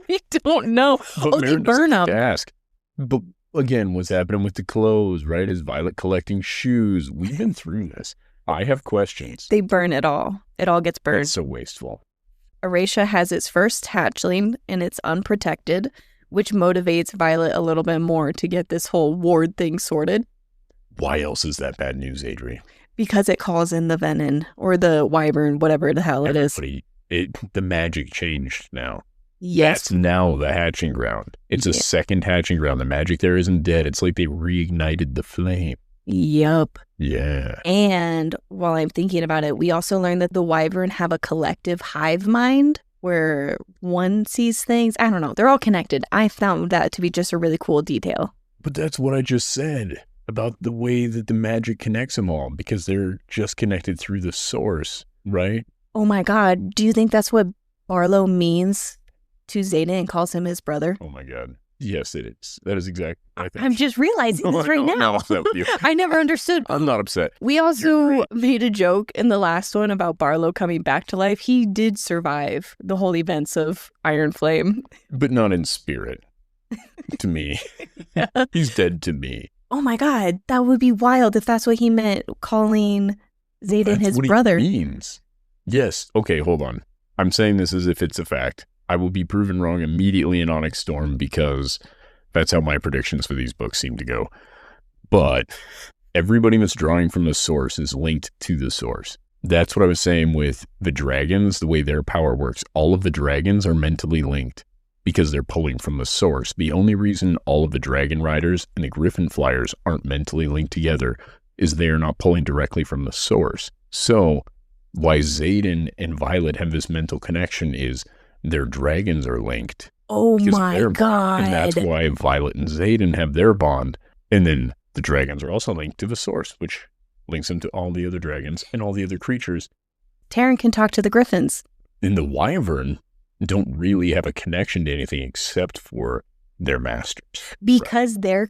We don't know. But they burn them. Ask. But again, what's happening with the clothes, right? Is Violet collecting shoes? We've been through this. I have questions. They burn it all. It all gets burned. It's so wasteful. Aretia has its first hatchling, and it's unprotected, which motivates Violet a little bit more to get this whole ward thing sorted. Why else is that bad news, Adri? Because it calls in the venom, or the wyvern, whatever the hell it is. The magic changed now. Yes. That's now the hatching ground. It's a second hatching ground. The magic there isn't dead. It's like they reignited the flame. Yup. Yeah. And while I'm thinking about it, we also learned that the wyvern have a collective hive mind where one sees things. I don't know. They're all connected. I found that to be just a really cool detail. But that's what I just said about the way that the magic connects them all, because they're just connected through the source, right? Oh my God. Do you think that's what Barlow means to Xaden and calls him his brother? Oh my God. Yes, it is. That is exactly. I'm just realizing this right now. I'm upset with you. I never understood. I'm not upset. We also made a joke in the last one about Barlow coming back to life. He did survive the whole events of Iron Flame. But not in spirit. To me. Yeah. He's dead to me. Oh my God. That would be wild if that's what he meant, calling Xaden his brother. He means. Yes. Okay, hold on. I'm saying this as if it's a fact. I will be proven wrong immediately in Onyx Storm because that's how my predictions for these books seem to go. But everybody that's drawing from the source is linked to the source. That's what I was saying with the dragons, the way their power works. All of the dragons are mentally linked because they're pulling from the source. The only reason all of the dragon riders and the Gryphon fliers aren't mentally linked together is they are not pulling directly from the source. So why Xaden and Violet have this mental connection is their dragons are linked. Oh my God. And that's why Violet and Xaden have their bond. And then the dragons are also linked to the source, which links them to all the other dragons and all the other creatures. Taryn can talk to the Gryphons. And the wyvern don't really have a connection to anything except for their masters. Because they're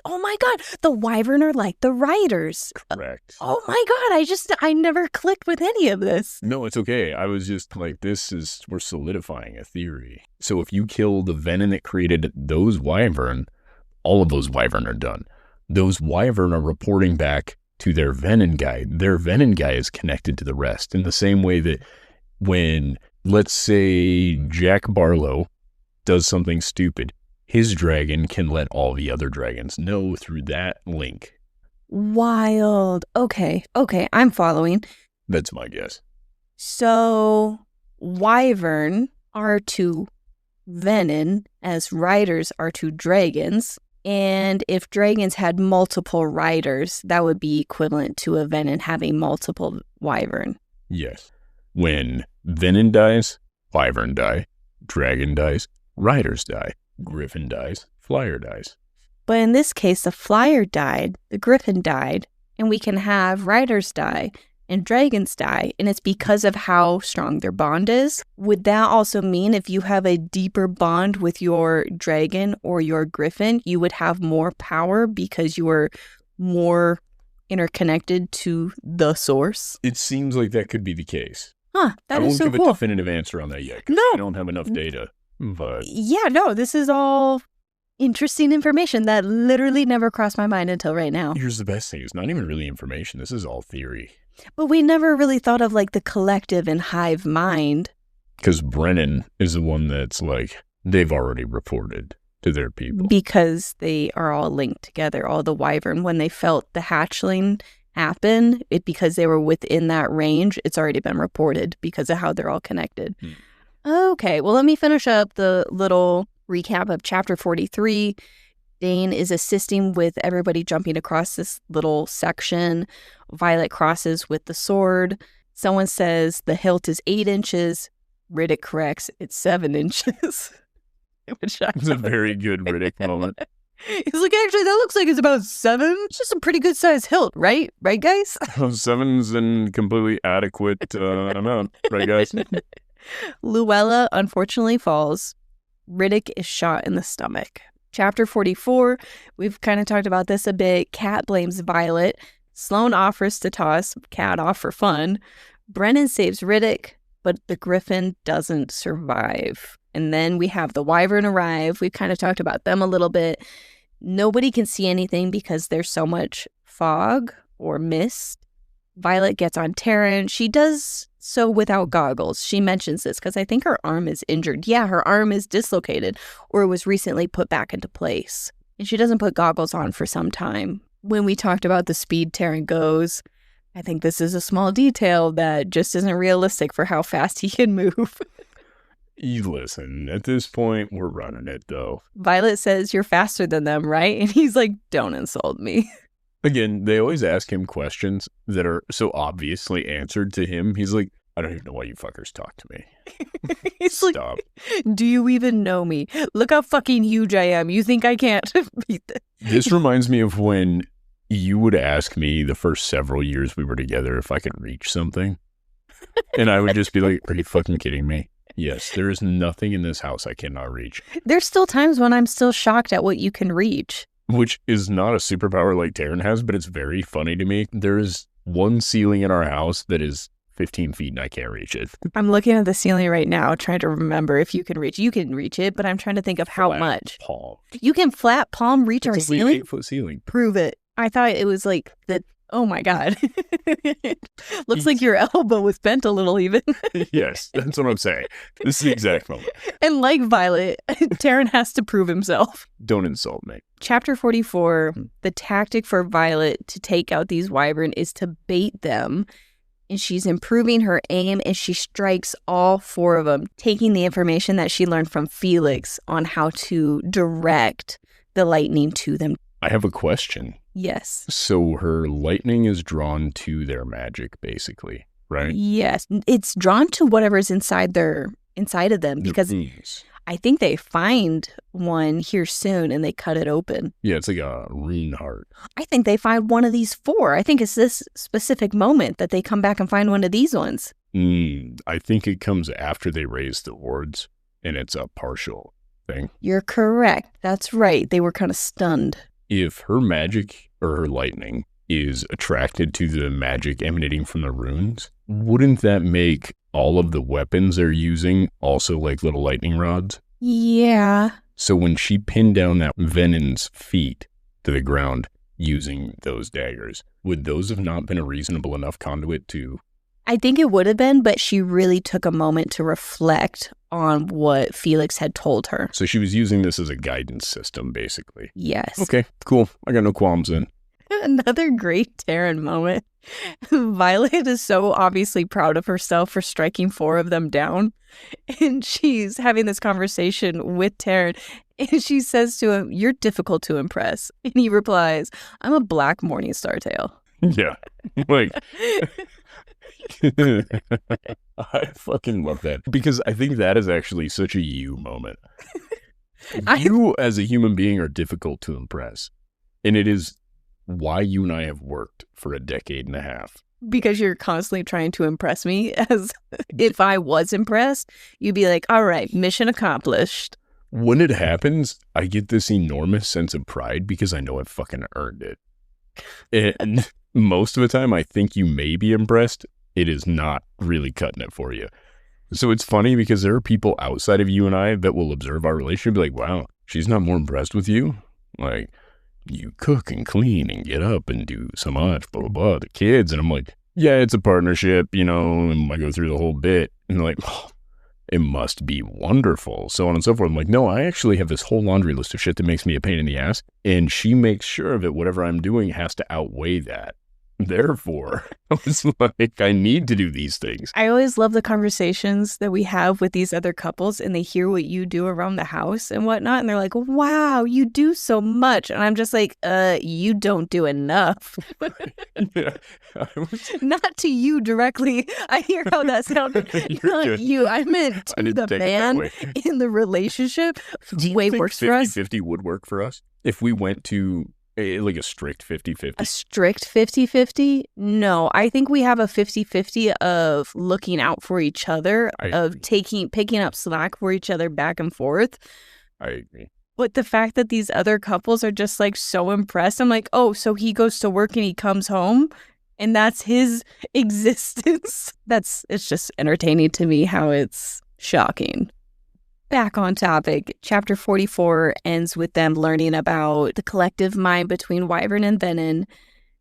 Oh my God, the wyvern are like the riders. Correct. Oh my God, I never clicked with any of this. No, it's okay. I was just like, we're solidifying a theory. So if you kill the venom that created those wyvern, all of those wyvern are done. Those wyvern are reporting back to their venom guy. Their venom guy is connected to the rest in the same way that when, let's say, Jack Barlow does something stupid, his dragon can let all the other dragons know through that link. Wild. Okay, I'm following. That's my guess. So, wyvern are to venom as riders are to dragons. And if dragons had multiple riders, that would be equivalent to a venom having multiple wyvern. Yes. When venom dies, wyvern die. Dragon dies, riders die. Gryphon dies, flier dies. But in this case, the flier died, the Gryphon died, and we can have riders die and dragons die, and it's because of how strong their bond is. Would that also mean if you have a deeper bond with your dragon or your Gryphon, you would have more power because you are more interconnected to the source? It seems like that could be the case. Huh, that is so cool. I won't give a definitive answer on that yet because I don't have enough data. But yeah, no, this is all interesting information that literally never crossed my mind until right now. Here's the best thing. It's not even really information. This is all theory. But we never really thought of like the collective and hive mind. Because Brennan is the one that's like, they've already reported to their people. Because they are all linked together, all the wyvern. When they felt the hatchling happen, because they were within that range, it's already been reported because of how they're all connected. Okay, well, let me finish up the little recap of chapter 43. Dane is assisting with everybody jumping across this little section. Violet crosses with the sword. Someone says the hilt is 8 inches. Riddick corrects, it's 7 inches. It's a very good Riddick moment. He's like, actually, that looks like it's about 7. It's just a pretty good size hilt, right? Right, guys? 7's an completely adequate amount, right, guys? Luella unfortunately falls. Riddick is shot in the stomach. Chapter 44, we've kind of talked about this a bit. Kat blames Violet. Sloane offers to toss Kat off for fun. Brennan saves Riddick, but the Gryphon doesn't survive. And then we have the Wyvern arrive. We've kind of talked about them a little bit. Nobody can see anything because there's so much fog or mist. Violet gets on Terran. She does so without goggles. She mentions this because I think her arm is injured. Yeah, her arm is dislocated or it was recently put back into place. And she doesn't put goggles on for some time. When we talked about the speed Terran goes, I think this is a small detail that just isn't realistic for how fast he can move. You listen, at this point, we're running it, though. Violet says, you're faster than them, right? And he's like, don't insult me. Again, they always ask him questions that are so obviously answered to him. He's like, I don't even know why you fuckers talk to me. He's Stop. Like, do you even know me? Look how fucking huge I am. You think I can't beat this? This reminds me of when you would ask me the first several years we were together if I could reach something. And I would just be like, are you fucking kidding me? Yes, there is nothing in this house I cannot reach. There's still times when I'm still shocked at what you can reach. Which is not a superpower like Terran has, but it's very funny to me. There is one ceiling in our house that is 15 feet and I can't reach it. I'm looking at the ceiling right now, trying to remember if you can reach. You can reach it, but I'm trying to think of how much. Palm. You can flat palm reach our ceiling? 8-foot ceiling. Prove it. I thought it was like the... Oh my God. Looks like your elbow was bent a little even. Yes, that's what I'm saying. This is the exact moment. And like Violet, Terran has to prove himself. Don't insult me. Chapter 44, the tactic for Violet to take out these wyvern is to bait them. And she's improving her aim and she strikes all 4 of them, taking the information that she learned from Felix on how to direct the lightning to them. I have a question. Yes. So her lightning is drawn to their magic, basically, right? Yes. It's drawn to whatever's inside of them because I think they find one here soon and they cut it open. Yeah, it's like a rune heart. I think they find one of these 4. I think it's this specific moment that they come back and find one of these ones. I think it comes after they raise the wards and it's a partial thing. You're correct. That's right. They were kind of stunned. If her magic or her lightning is attracted to the magic emanating from the runes, wouldn't that make all of the weapons they're using also like little lightning rods? Yeah. So when she pinned down that Venon's feet to the ground using those daggers, would those have not been a reasonable enough conduit to... I think it would have been, but she really took a moment to reflect on what Felix had told her. So she was using this as a guidance system, basically. Yes. Okay, cool. I got no qualms then. Another great Terran moment. Violet is so obviously proud of herself for striking 4 of them down. And she's having this conversation with Terran. And she says to him, you're difficult to impress. And he replies, I'm a black morning star tail. Yeah. Like... I fucking love that because I think that is actually such a you moment. You as a human being are difficult to impress, and it is why you and I have worked for a decade and a half. Because you're constantly trying to impress me. As if I was impressed, you'd be like, all right, mission accomplished. When it happens, I get this enormous sense of pride because I know I've fucking earned it. And most of the time I think you may be impressed. It is not really cutting it for you. So it's funny because there are people outside of you and I that will observe our relationship and be like, wow, she's not more impressed with you. Like, you cook and clean and get up and do so much, blah, blah, blah, the kids. And I'm like, yeah, it's a partnership, you know, and I go through the whole bit. And they're like, oh, it must be wonderful, so on and so forth. I'm like, no, I actually have this whole laundry list of shit that makes me a pain in the ass. And she makes sure that whatever I'm doing has to outweigh that. Therefore, I was like, I need to do these things. I always love the conversations that we have with these other couples, and they hear what you do around the house and whatnot, and they're like, wow, you do so much. And I'm just like, you don't do enough. Yeah, Not to you directly. I hear how that sounded. Not good. you. I meant to the man in the relationship. Way works for us. 50-50 would work for us if we went to like a strict 50-50. A strict 50-50? No, I think we have a 50-50 of looking out for each other, of picking up slack for each other back and forth. I agree. But the fact that these other couples are just like so impressed, I'm like, oh, so he goes to work and he comes home and that's his existence. It's just entertaining to me how it's shocking. Back on topic, chapter 44 ends with them learning about the collective mind between Wyvern and Venom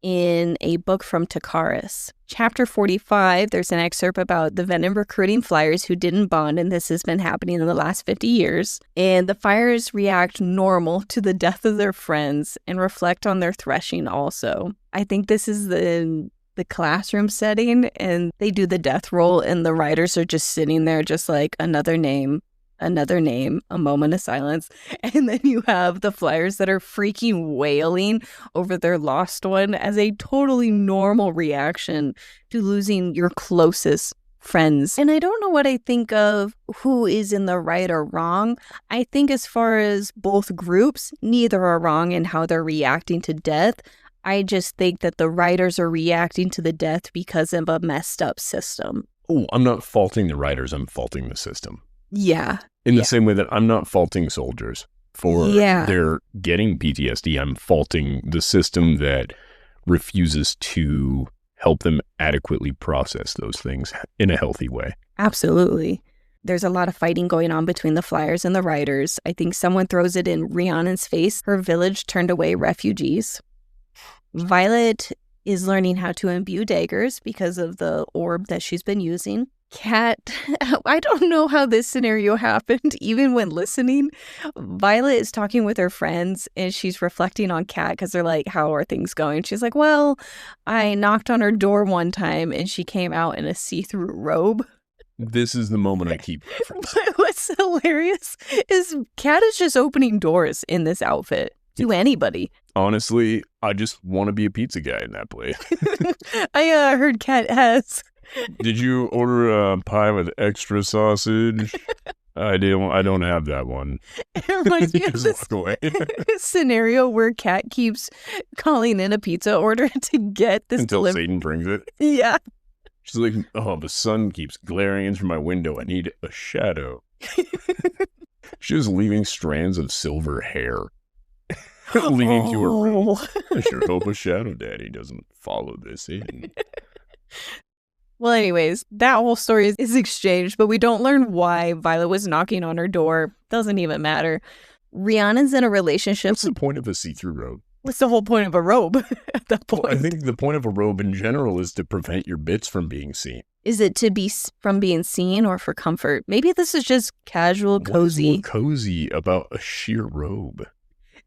in a book from Takaris. Chapter 45, there's an excerpt about the Venom recruiting fliers who didn't bond, and this has been happening in the last 50 years. And the fliers react normal to the death of their friends and reflect on their threshing also. I think this is the classroom setting, and they do the death roll, and the writers are just sitting there just like another name, a moment of silence. And then you have the fliers that are freaking wailing over their lost one as a totally normal reaction to losing your closest friends. And I don't know what I think of who is in the right or wrong. I think as far as both groups, neither are wrong in how they're reacting to death. I just think that the writers are reacting to the death because of a messed up system. Oh, I'm not faulting the writers. I'm faulting the system. Yeah. In the same way that I'm not faulting soldiers for their getting PTSD, I'm faulting the system that refuses to help them adequately process those things in a healthy way. Absolutely. There's a lot of fighting going on between the fliers and the riders. I think someone throws it in Rhiannon's face. Her village turned away refugees. Violet is learning how to imbue daggers because of the orb that she's been using. Cat, I don't know how this scenario happened, even when listening. Violet is talking with her friends and she's reflecting on Cat because they're like, how are things going? She's like, well, I knocked on her door one time and she came out in a see-through robe. This is the moment I keep referencing. But what's hilarious is Cat is just opening doors in this outfit to anybody. Honestly, I just want to be a pizza guy in that place. I heard Cat has... Did you order a pie with extra sausage? I don't have that one. It reminds me of this scenario where Kat keeps calling in a pizza order to get this until Xaden brings it. Yeah. She's like, oh, the sun keeps glaring in through my window. I need a shadow. She was leaving strands of silver hair leading to her room. I sure hope a shadow daddy doesn't follow this in. Well, anyways, that whole story is exchanged, but we don't learn why Violet was knocking on her door. Doesn't even matter. Rhiannon's in a relationship. What's the point of a see-through robe? What's the whole point of a robe at that point? Well, I think the point of a robe in general is to prevent your bits from being seen. Is it to be from being seen or for comfort? Maybe this is just casual, cozy. What's cozy about a sheer robe?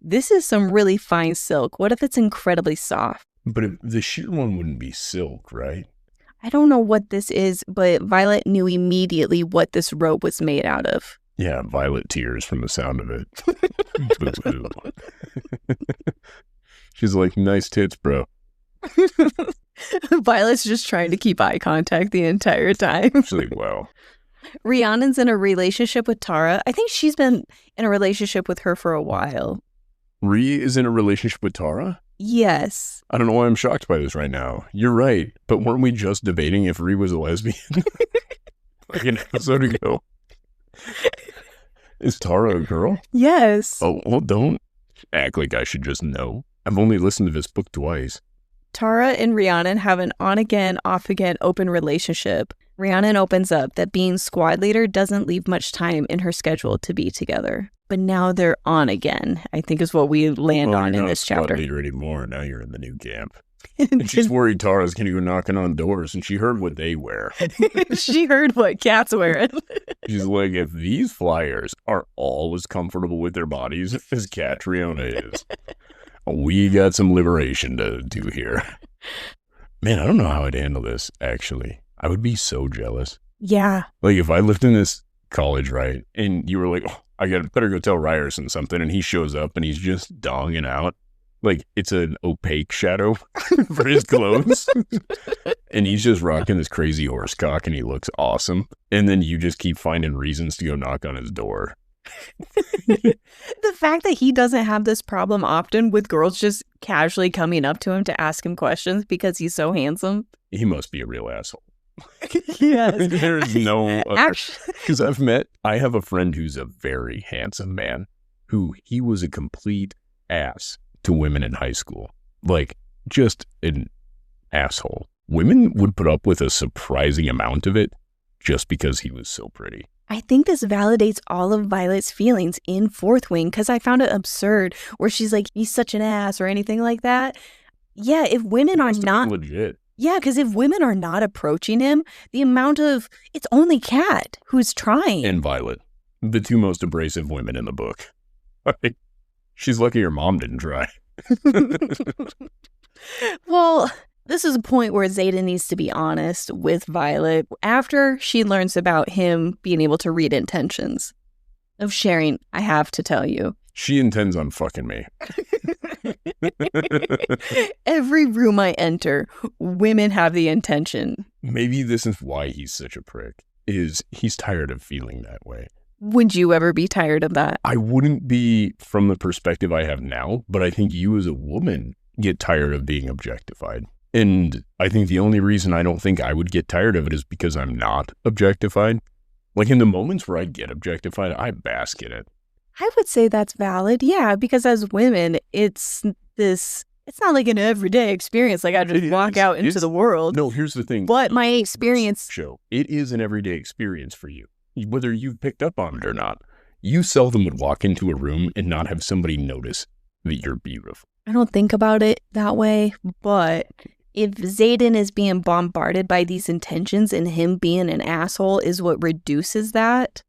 This is some really fine silk. What if it's incredibly soft? But the sheer one wouldn't be silk, right? I don't know what this is, but Violet knew immediately what this robe was made out of. Yeah, Violet tears from the sound of it. She's like, nice tits, bro. Violet's just trying to keep eye contact the entire time. She's like, wow. Rhiannon's in a relationship with Tara. I think she's been in a relationship with her for a while. Rhi is in a relationship with Tara? Yes. I don't know why I'm shocked by this right now. You're right, but weren't we just debating if Rhi was a lesbian? Like an episode ago. Is Tara a girl? Yes. Oh, well, don't act like I should just know. I've only listened to this book twice. Tara and Rhiannon have an on-again, off-again open relationship. Rhiannon opens up that being squad leader doesn't leave much time in her schedule to be together. But now they're on again, I think is what we land on in this chapter. You're not a squad leader anymore. Now you're in the new camp. And she's worried Tara's going to go knocking on doors, and she heard what they wear. She heard what Cat's wearing. She's like, if these fliers are all as comfortable with their bodies as Catriona is, we got some liberation to do here. Man, I don't know how I'd handle this, actually. I would be so jealous. Yeah. Like, if I lived in this college, right, and you were like, oh, better go tell Riorson something, and he shows up and he's just donging out. Like, it's an opaque shadow for his clothes. And he's just rocking this crazy horse cock, and he looks awesome. And then you just keep finding reasons to go knock on his door. The fact that he doesn't have this problem often with girls just casually coming up to him to ask him questions because he's so handsome. He must be a real asshole. Yes. There's no other. Because I have a friend who's a very handsome man who he was a complete ass to women in high school. Like, just an asshole. Women would put up with a surprising amount of it just because he was so pretty. I think this validates all of Violet's feelings in Fourth Wing because I found it absurd where she's like, he's such an ass or anything like that. Yeah, if women are not legit. Yeah, because if women are not approaching him, the amount of it's only Kat who's trying. And Violet, the two most abrasive women in the book. She's lucky her mom didn't try. Well, this is a point where Xaden needs to be honest with Violet after she learns about him being able to read intentions. Of sharing, I have to tell you. She intends on fucking me. Every room I enter, women have the intention. Maybe this is why he's such a prick, is he's tired of feeling that way. Would you ever be tired of that? I wouldn't be from the perspective I have now, but I think you as a woman get tired of being objectified. And I think the only reason I don't think I would get tired of it is because I'm not objectified. Like in the moments where I get objectified, I bask in it. I would say that's valid. Yeah, because as women, it's not like an everyday experience. Like I just walk out into the world. No, here's the thing. But my experience. It is an everyday experience for you, whether you've picked up on it or not. You seldom would walk into a room and not have somebody notice that you're beautiful. I don't think about it that way, but if Xaden is being bombarded by these intentions and him being an asshole is what reduces that,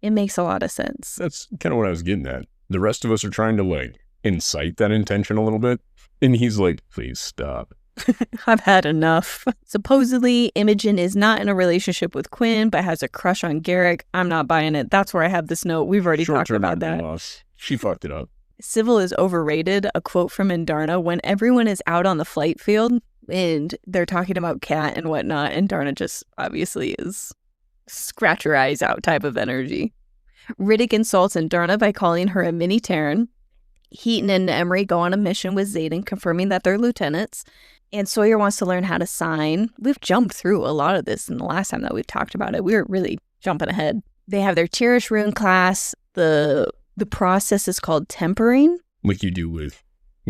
it makes a lot of sense. That's kind of what I was getting at. The rest of us are trying to like incite that intention a little bit. And he's like, please stop. I've had enough. Supposedly, Imogen is not in a relationship with Quinn, but has a crush on Garrick. I'm not buying it. That's where I have this note. We've already talked about that. Loss. She fucked it up. Civil is overrated. A quote from Indarna when everyone is out on the flight field and they're talking about Kat and whatnot. And Darna just obviously is scratch your eyes out type of energy. Riddick insults Indarna by calling her a mini Terran. Heaton and Emery go on a mission with Xaden, confirming that they're lieutenants. And Sawyer wants to learn how to sign. We've jumped through a lot of this in the last time that we've talked about it. We were really jumping ahead. They have their Cherish Rune class. The process is called tempering. Like you do with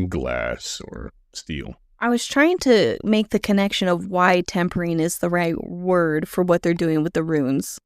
glass or steel. I was trying to make the connection of why tempering is the right word for what they're doing with the runes.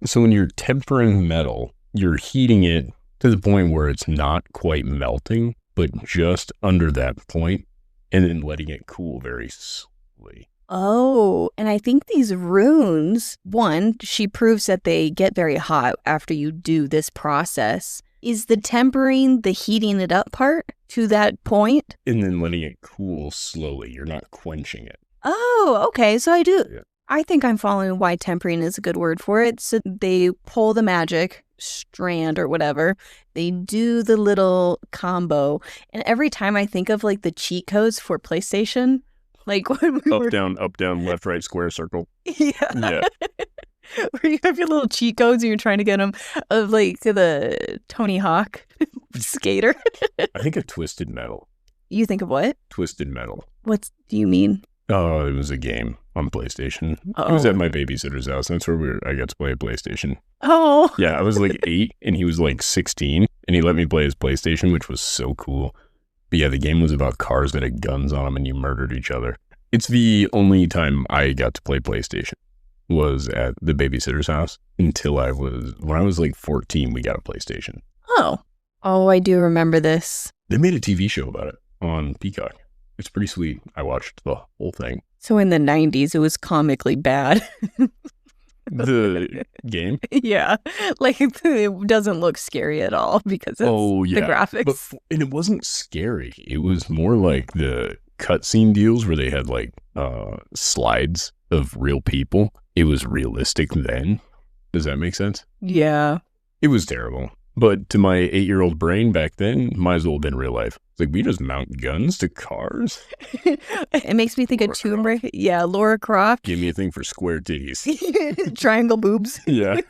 So when you're tempering metal, you're heating it to the point where it's not quite melting, but just under that point, and then letting it cool very slowly. Oh, and I think these runes, one, she proves that they get very hot after you do this process. Is the tempering the heating it up part to that point? And then letting it cool slowly. You're not quenching it. Oh, okay. So I do. Yeah. I think I'm following why tempering is a good word for it. So they pull the magic strand or whatever. They do the little combo. And every time I think of like the cheat codes for PlayStation, like when we up, down, left, right, square, circle. Yeah. Where you have your little cheat codes and you're trying to get them of like the Tony Hawk skater. I think of Twisted Metal. You think of what? Twisted Metal. What do you mean? Oh, it was a game on PlayStation. Oh. It was at my babysitter's house. That's where I got to play a PlayStation. Oh. Yeah, I was like 8 and he was like 16 and he let me play his PlayStation, which was so cool. But yeah, the game was about cars that had guns on them and you murdered each other. It's the only time I got to play PlayStation was at the babysitter's house until when I was like 14, we got a PlayStation. Oh, I do remember this. They made a TV show about it on Peacock. It's pretty sweet. I watched the whole thing. So in the 90s, it was comically bad. The game? Yeah. Like, it doesn't look scary at all because it's the graphics. And it wasn't scary. It was more like the cutscene deals where they had like slides of real people, it was realistic then. Does that make sense? Yeah. It was terrible. But to my 8-year-old brain back then, might as well have been real life. It's like, we just mount guns to cars? It makes me think of Tomb Raider. Yeah, Lara Croft. Give me a thing for square titties. Triangle boobs. Yeah.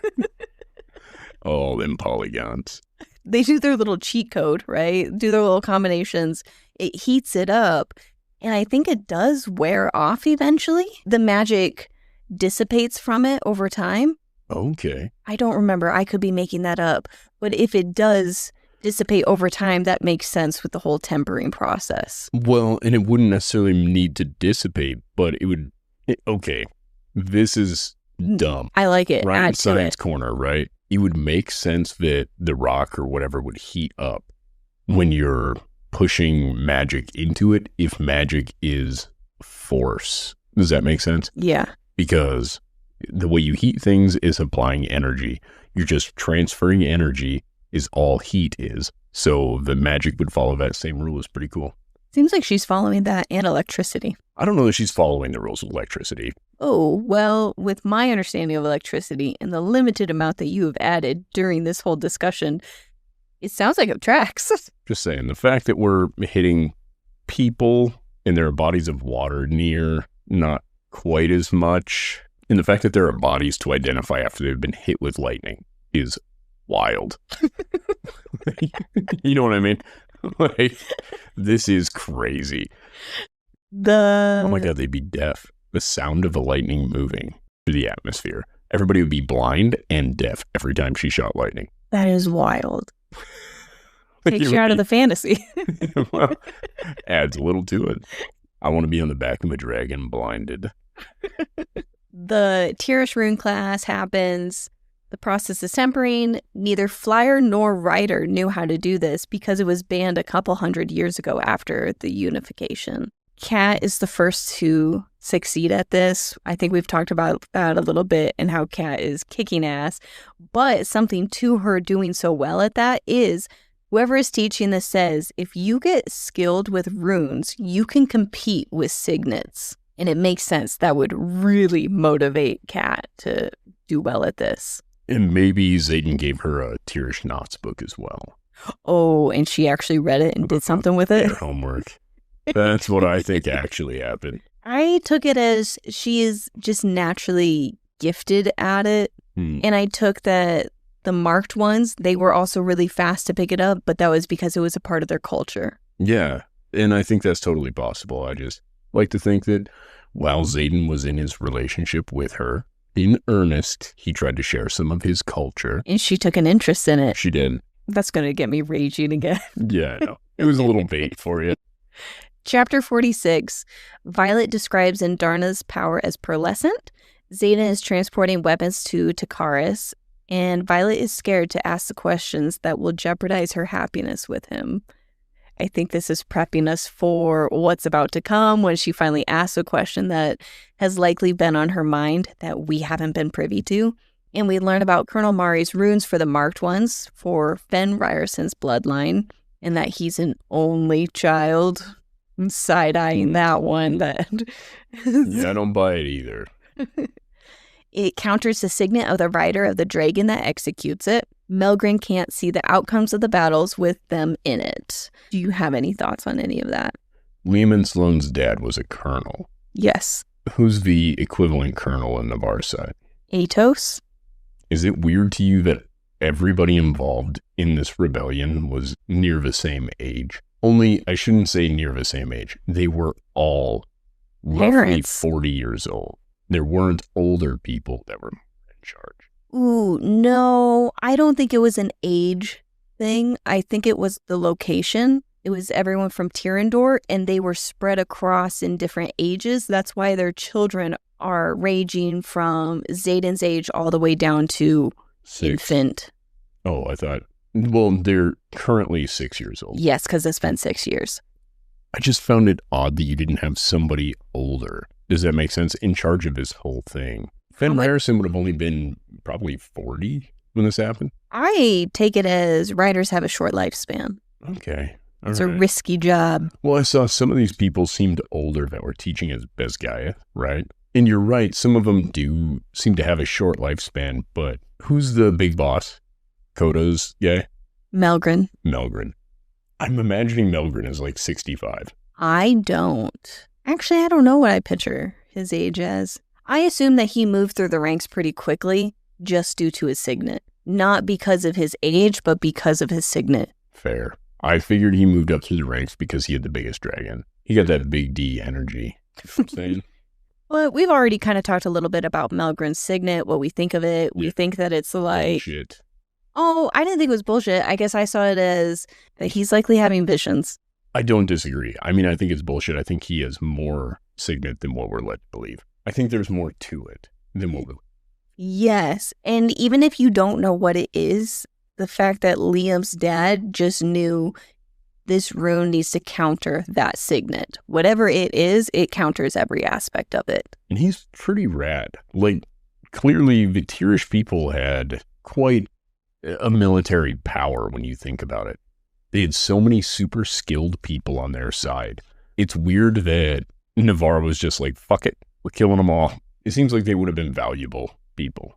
All them polygons. They do their little cheat code, right? Do their little combinations. It heats it up. And I think it does wear off eventually. The magic dissipates from it over time. Okay. I don't remember. I could be making that up. But if it does dissipate over time, that makes sense with the whole tempering process. Well, and it wouldn't necessarily need to dissipate, but it would... okay. This is dumb. I like it. Right in Add to Science it. Corner, right? It would make sense that the rock or whatever would heat up when you're pushing magic into it if magic is force. Does that make sense? Yeah. Because the way you heat things is applying energy. You're just transferring energy is all heat is. So the magic would follow that same rule. Is pretty cool. Seems like she's following that and electricity. I don't know that she's following the rules of electricity. Oh, well, with my understanding of electricity and the limited amount that you have added during this whole discussion, it sounds like it tracks. Just saying, the fact that we're hitting people and there are bodies of water near, not quite as much. And the fact that there are bodies to identify after they've been hit with lightning is wild. You know what I mean? Like, this is crazy. Oh my God, they'd be deaf. The sound of the lightning moving through the atmosphere. Everybody would be blind and deaf every time she shot lightning. That is wild. Takes you out of the fantasy. Well, adds a little to it. I want to be on the back of a dragon blinded. The Tierish rune class happens. The process is tempering. Neither flier nor rider knew how to do this because it was banned a couple hundred years ago after the unification. Cat is the first to succeed at this. I think we've talked about that a little bit and how Cat is kicking ass. But something to her doing so well at that is whoever is teaching this says, if you get skilled with runes, you can compete with signets. And it makes sense. That would really motivate Cat to do well at this. And maybe Xaden gave her a Tierish Knots book as well. Oh, and she actually read it and did something with it? Their homework. That's what I think actually happened. I took it as she is just naturally gifted at it. And I took that the marked ones, they were also really fast to pick it up, but that was because it was a part of their culture. Yeah, and I think that's totally possible. I just like to think that while Xaden was in his relationship with her, in earnest, he tried to share some of his culture. And she took an interest in it. She did. That's going to get me raging again. Yeah, I know. It was a little bait for you. Chapter 46, Violet describes Indarna's power as pearlescent. Xaden is transporting weapons to Takaris, and Violet is scared to ask the questions that will jeopardize her happiness with him. I think this is prepping us for what's about to come when she finally asks a question that has likely been on her mind that we haven't been privy to. And we learn about Colonel Mari's runes for the marked ones for Fen Riorson's bloodline, and that he's an only child. I'm side-eyeing that one. Yeah, I don't buy it either. It counters the signet of the rider of the dragon that executes it. Melgren can't see the outcomes of the battles with them in it. Do you have any thoughts on any of that? Liam and Sloane's dad was a colonel. Yes. Who's the equivalent colonel in the Navarre side? Atos? Is it weird to you that everybody involved in this rebellion was near the same age? Only, I shouldn't say near the same age. They were all roughly 40 years old. There weren't older people that were in charge. Ooh, no, I don't think it was an age thing. I think it was the location. It was everyone from Tyrandor, and they were spread across in different ages. That's why their children are ranging from Xaden's age all the way down to 6. infant. Oh, I thought, well, they're currently 6 years old. Yes, because it's been 6 years. I just found it odd that you didn't have somebody older. Does that make sense? In charge of this whole thing. Fen Riorson would have only been probably 40 when this happened. I take it as riders have a short lifespan. Okay. It's a risky job. Well, I saw some of these people seemed older that were teaching as Bezgaya, right? And you're right, some of them do seem to have a short lifespan, but who's the big boss? Coda's guy? Melgren. I'm imagining Melgren is like 65. I don't. Actually, I don't know what I picture his age as. I assume that he moved through the ranks pretty quickly just due to his signet. Not because of his age, but because of his signet. Fair. I figured he moved up through the ranks because he had the biggest dragon. He got that big D energy. You know what I'm saying? Well, we've already kind of talked a little bit about Melgren's signet, what we think of it. We think that it's like... Bullshit. Oh, I didn't think it was bullshit. I guess I saw it as that he's likely having visions. I don't disagree. I mean, I think it's bullshit. I think he has more signet than what we're led to believe. I think there's more to it than what we're... Yes. And even if you don't know what it is, the fact that Liam's dad just knew this rune needs to counter that signet. Whatever it is, it counters every aspect of it. And he's pretty rad. Like, clearly, the Tirish people had quite a military power when you think about it. They had so many super skilled people on their side. It's weird that Navarre was just like, fuck it, we're killing them all. It seems like they would have been valuable people.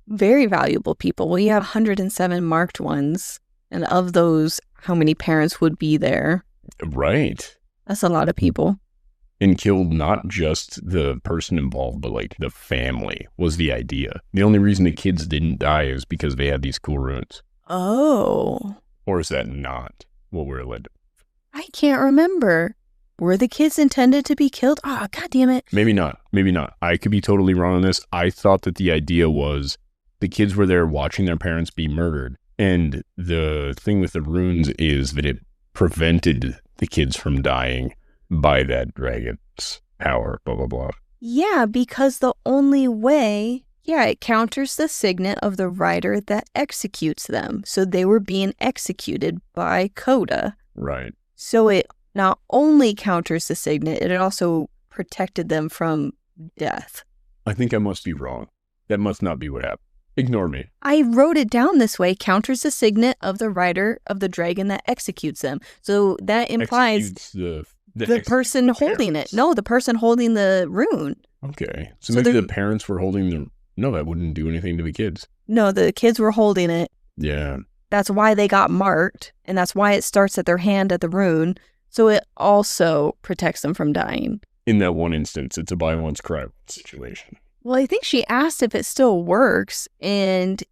Very valuable people. Well, you have 107 marked ones. And of those, how many parents would be there? Right. That's a lot of people. And killed not just the person involved, but like the family was the idea. The only reason the kids didn't die is because they had these cool runes. Oh. Or is that not what we're led to? I can't remember. Were the kids intended to be killed? Oh, God damn it. Maybe not. Maybe not. I could be totally wrong on this. I thought that the idea was the kids were there watching their parents be murdered. And the thing with the runes is that it prevented the kids from dying by that dragon's power, blah, blah, blah. Yeah, because the only way, it counters the signet of the rider that executes them. So they were being executed by Coda. Right. So it not only counters the signet, it also protected them from death. I think I must be wrong. That must not be what happened. Ignore me. I wrote it down this way, counters the signet of the rider of the dragon that executes them. So that implies the person holding it. No, the person holding the rune. Okay. So maybe the parents were holding the... No, that wouldn't do anything to the kids. No, the kids were holding it. Yeah. That's why they got marked, and that's why it starts at their hand at the rune. So it also protects them from dying. In that one instance, it's a buy once, cry once situation. Well, I think she asked if it still works, and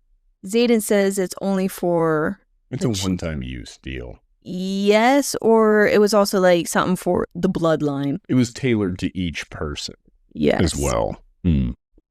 Xaden says it's only for... It's a one-time use deal. Yes, or it was also like something for the bloodline. It was tailored to each person. Yes. As well.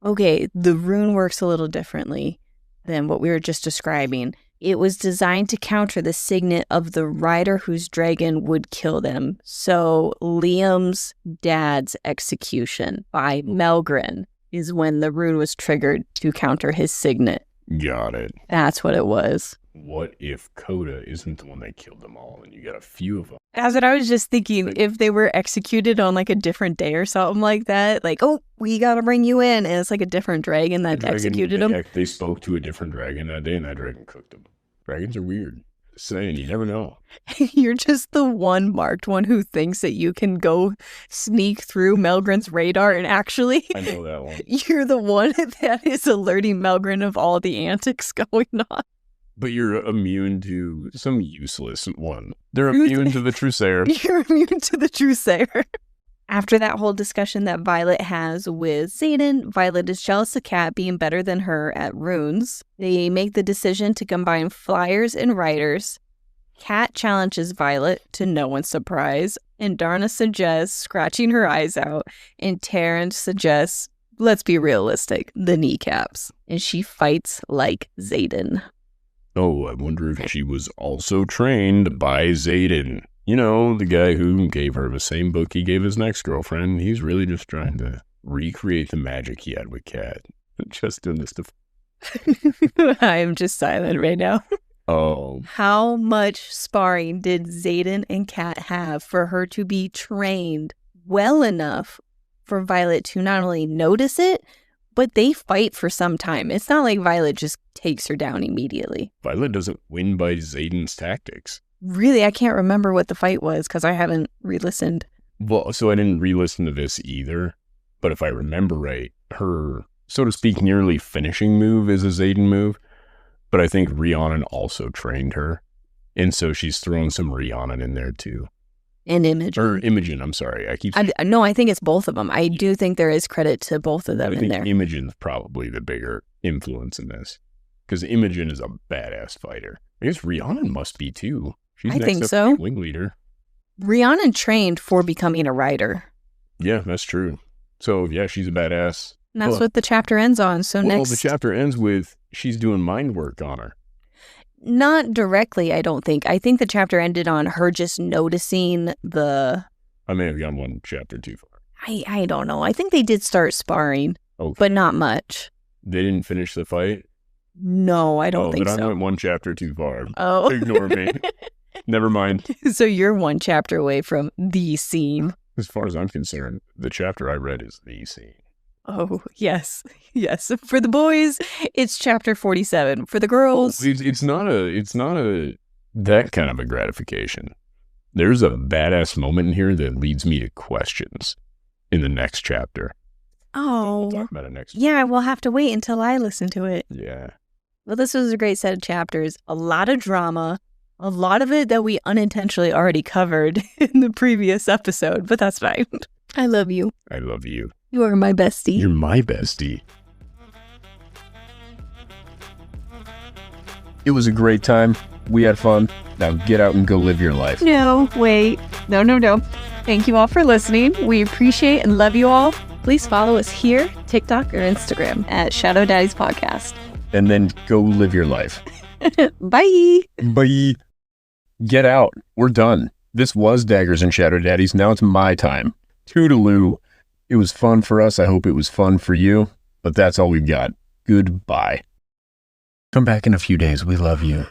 Okay, the rune works a little differently than what we were just describing. It was designed to counter the signet of the rider whose dragon would kill them. So Liam's dad's execution by Melgren is when the rune was triggered to counter his signet. Got it. That's what it was. What if Coda isn't the one that killed them all and you got a few of them? That's what I was just thinking. If they were executed on like a different day or something like that, like, oh, we got to bring you in. And it's like a different dragon that executed them. They spoke to a different dragon that day and that dragon cooked them. Dragons are weird. Just saying, you never know. You're just the one marked one who thinks that you can go sneak through Melgren's radar, and actually, I know that one. You're the one that is alerting Melgren of all the antics going on. But you're immune to some useless one. They're immune to the Trusair. You're immune to the Trusair. After that whole discussion that Violet has with Xaden, Violet is jealous of Cat being better than her at runes. They make the decision to combine fliers and riders. Cat challenges Violet, to no one's surprise, and Darna suggests scratching her eyes out, and Taryn suggests, let's be realistic, the kneecaps. And she fights like Xaden. Oh, I wonder if she was also trained by Xaden. You know, the guy who gave her the same book he gave his next girlfriend. He's really just trying to recreate the magic he had with Cat. Just doing this to... I'm just silent right now. Oh. How much sparring did Xaden and Cat have for her to be trained well enough for Violet to not only notice it, but they fight for some time. It's not like Violet just takes her down immediately. Violet doesn't win by Xaden's tactics. Really, I can't remember what the fight was because I haven't re-listened. Well, so I didn't re-listen to this either, but if I remember right, her, so to speak, nearly finishing move is a Xaden move, but I think Riorson also trained her, and so she's thrown some Riorson in there too. And Imogen. Or Imogen, I'm sorry. No, I think it's both of them. I do think there is credit to both of them I in think there. Imogen's probably the bigger influence in this, because Imogen is a badass fighter. I guess Riorson must be too. I think so. Wing leader. Riorson trained for becoming a rider. Yeah, that's true. So, yeah, she's a badass. And that's what the chapter ends on. So next... the chapter ends with she's doing mind work on her. Not directly, I don't think. I think the chapter ended on her just noticing the... I may have gone one chapter too far. I don't know. I think they did start sparring, but not much. They didn't finish the fight? No, I don't think so. Then I went one chapter too far. Oh. Ignore me. Never mind. So you're one chapter away from the scene. As far as I'm concerned, the chapter I read is the scene. Oh, yes. Yes. For the boys, it's chapter 47. For the girls... It's not that kind of a gratification. There's a badass moment in here that leads me to questions in the next chapter. Oh. We'll talk about it next. Yeah, we'll have to wait until I listen to it. Yeah. Well, this was a great set of chapters. A lot of drama. A lot of it that we unintentionally already covered in the previous episode, but that's fine. I love you. I love you. You are my bestie. You're my bestie. It was a great time. We had fun. Now get out and go live your life. No, wait. No. Thank you all for listening. We appreciate and love you all. Please follow us here, TikTok or Instagram at Shadow Daddies Podcast. And then go live your life. Bye. Bye. Get out. We're done. This was Daggers and Shadow Daddies. Now it's my time. Toodaloo. It was fun for us. I hope it was fun for you. But that's all we've got. Goodbye. Come back in a few days. We love you.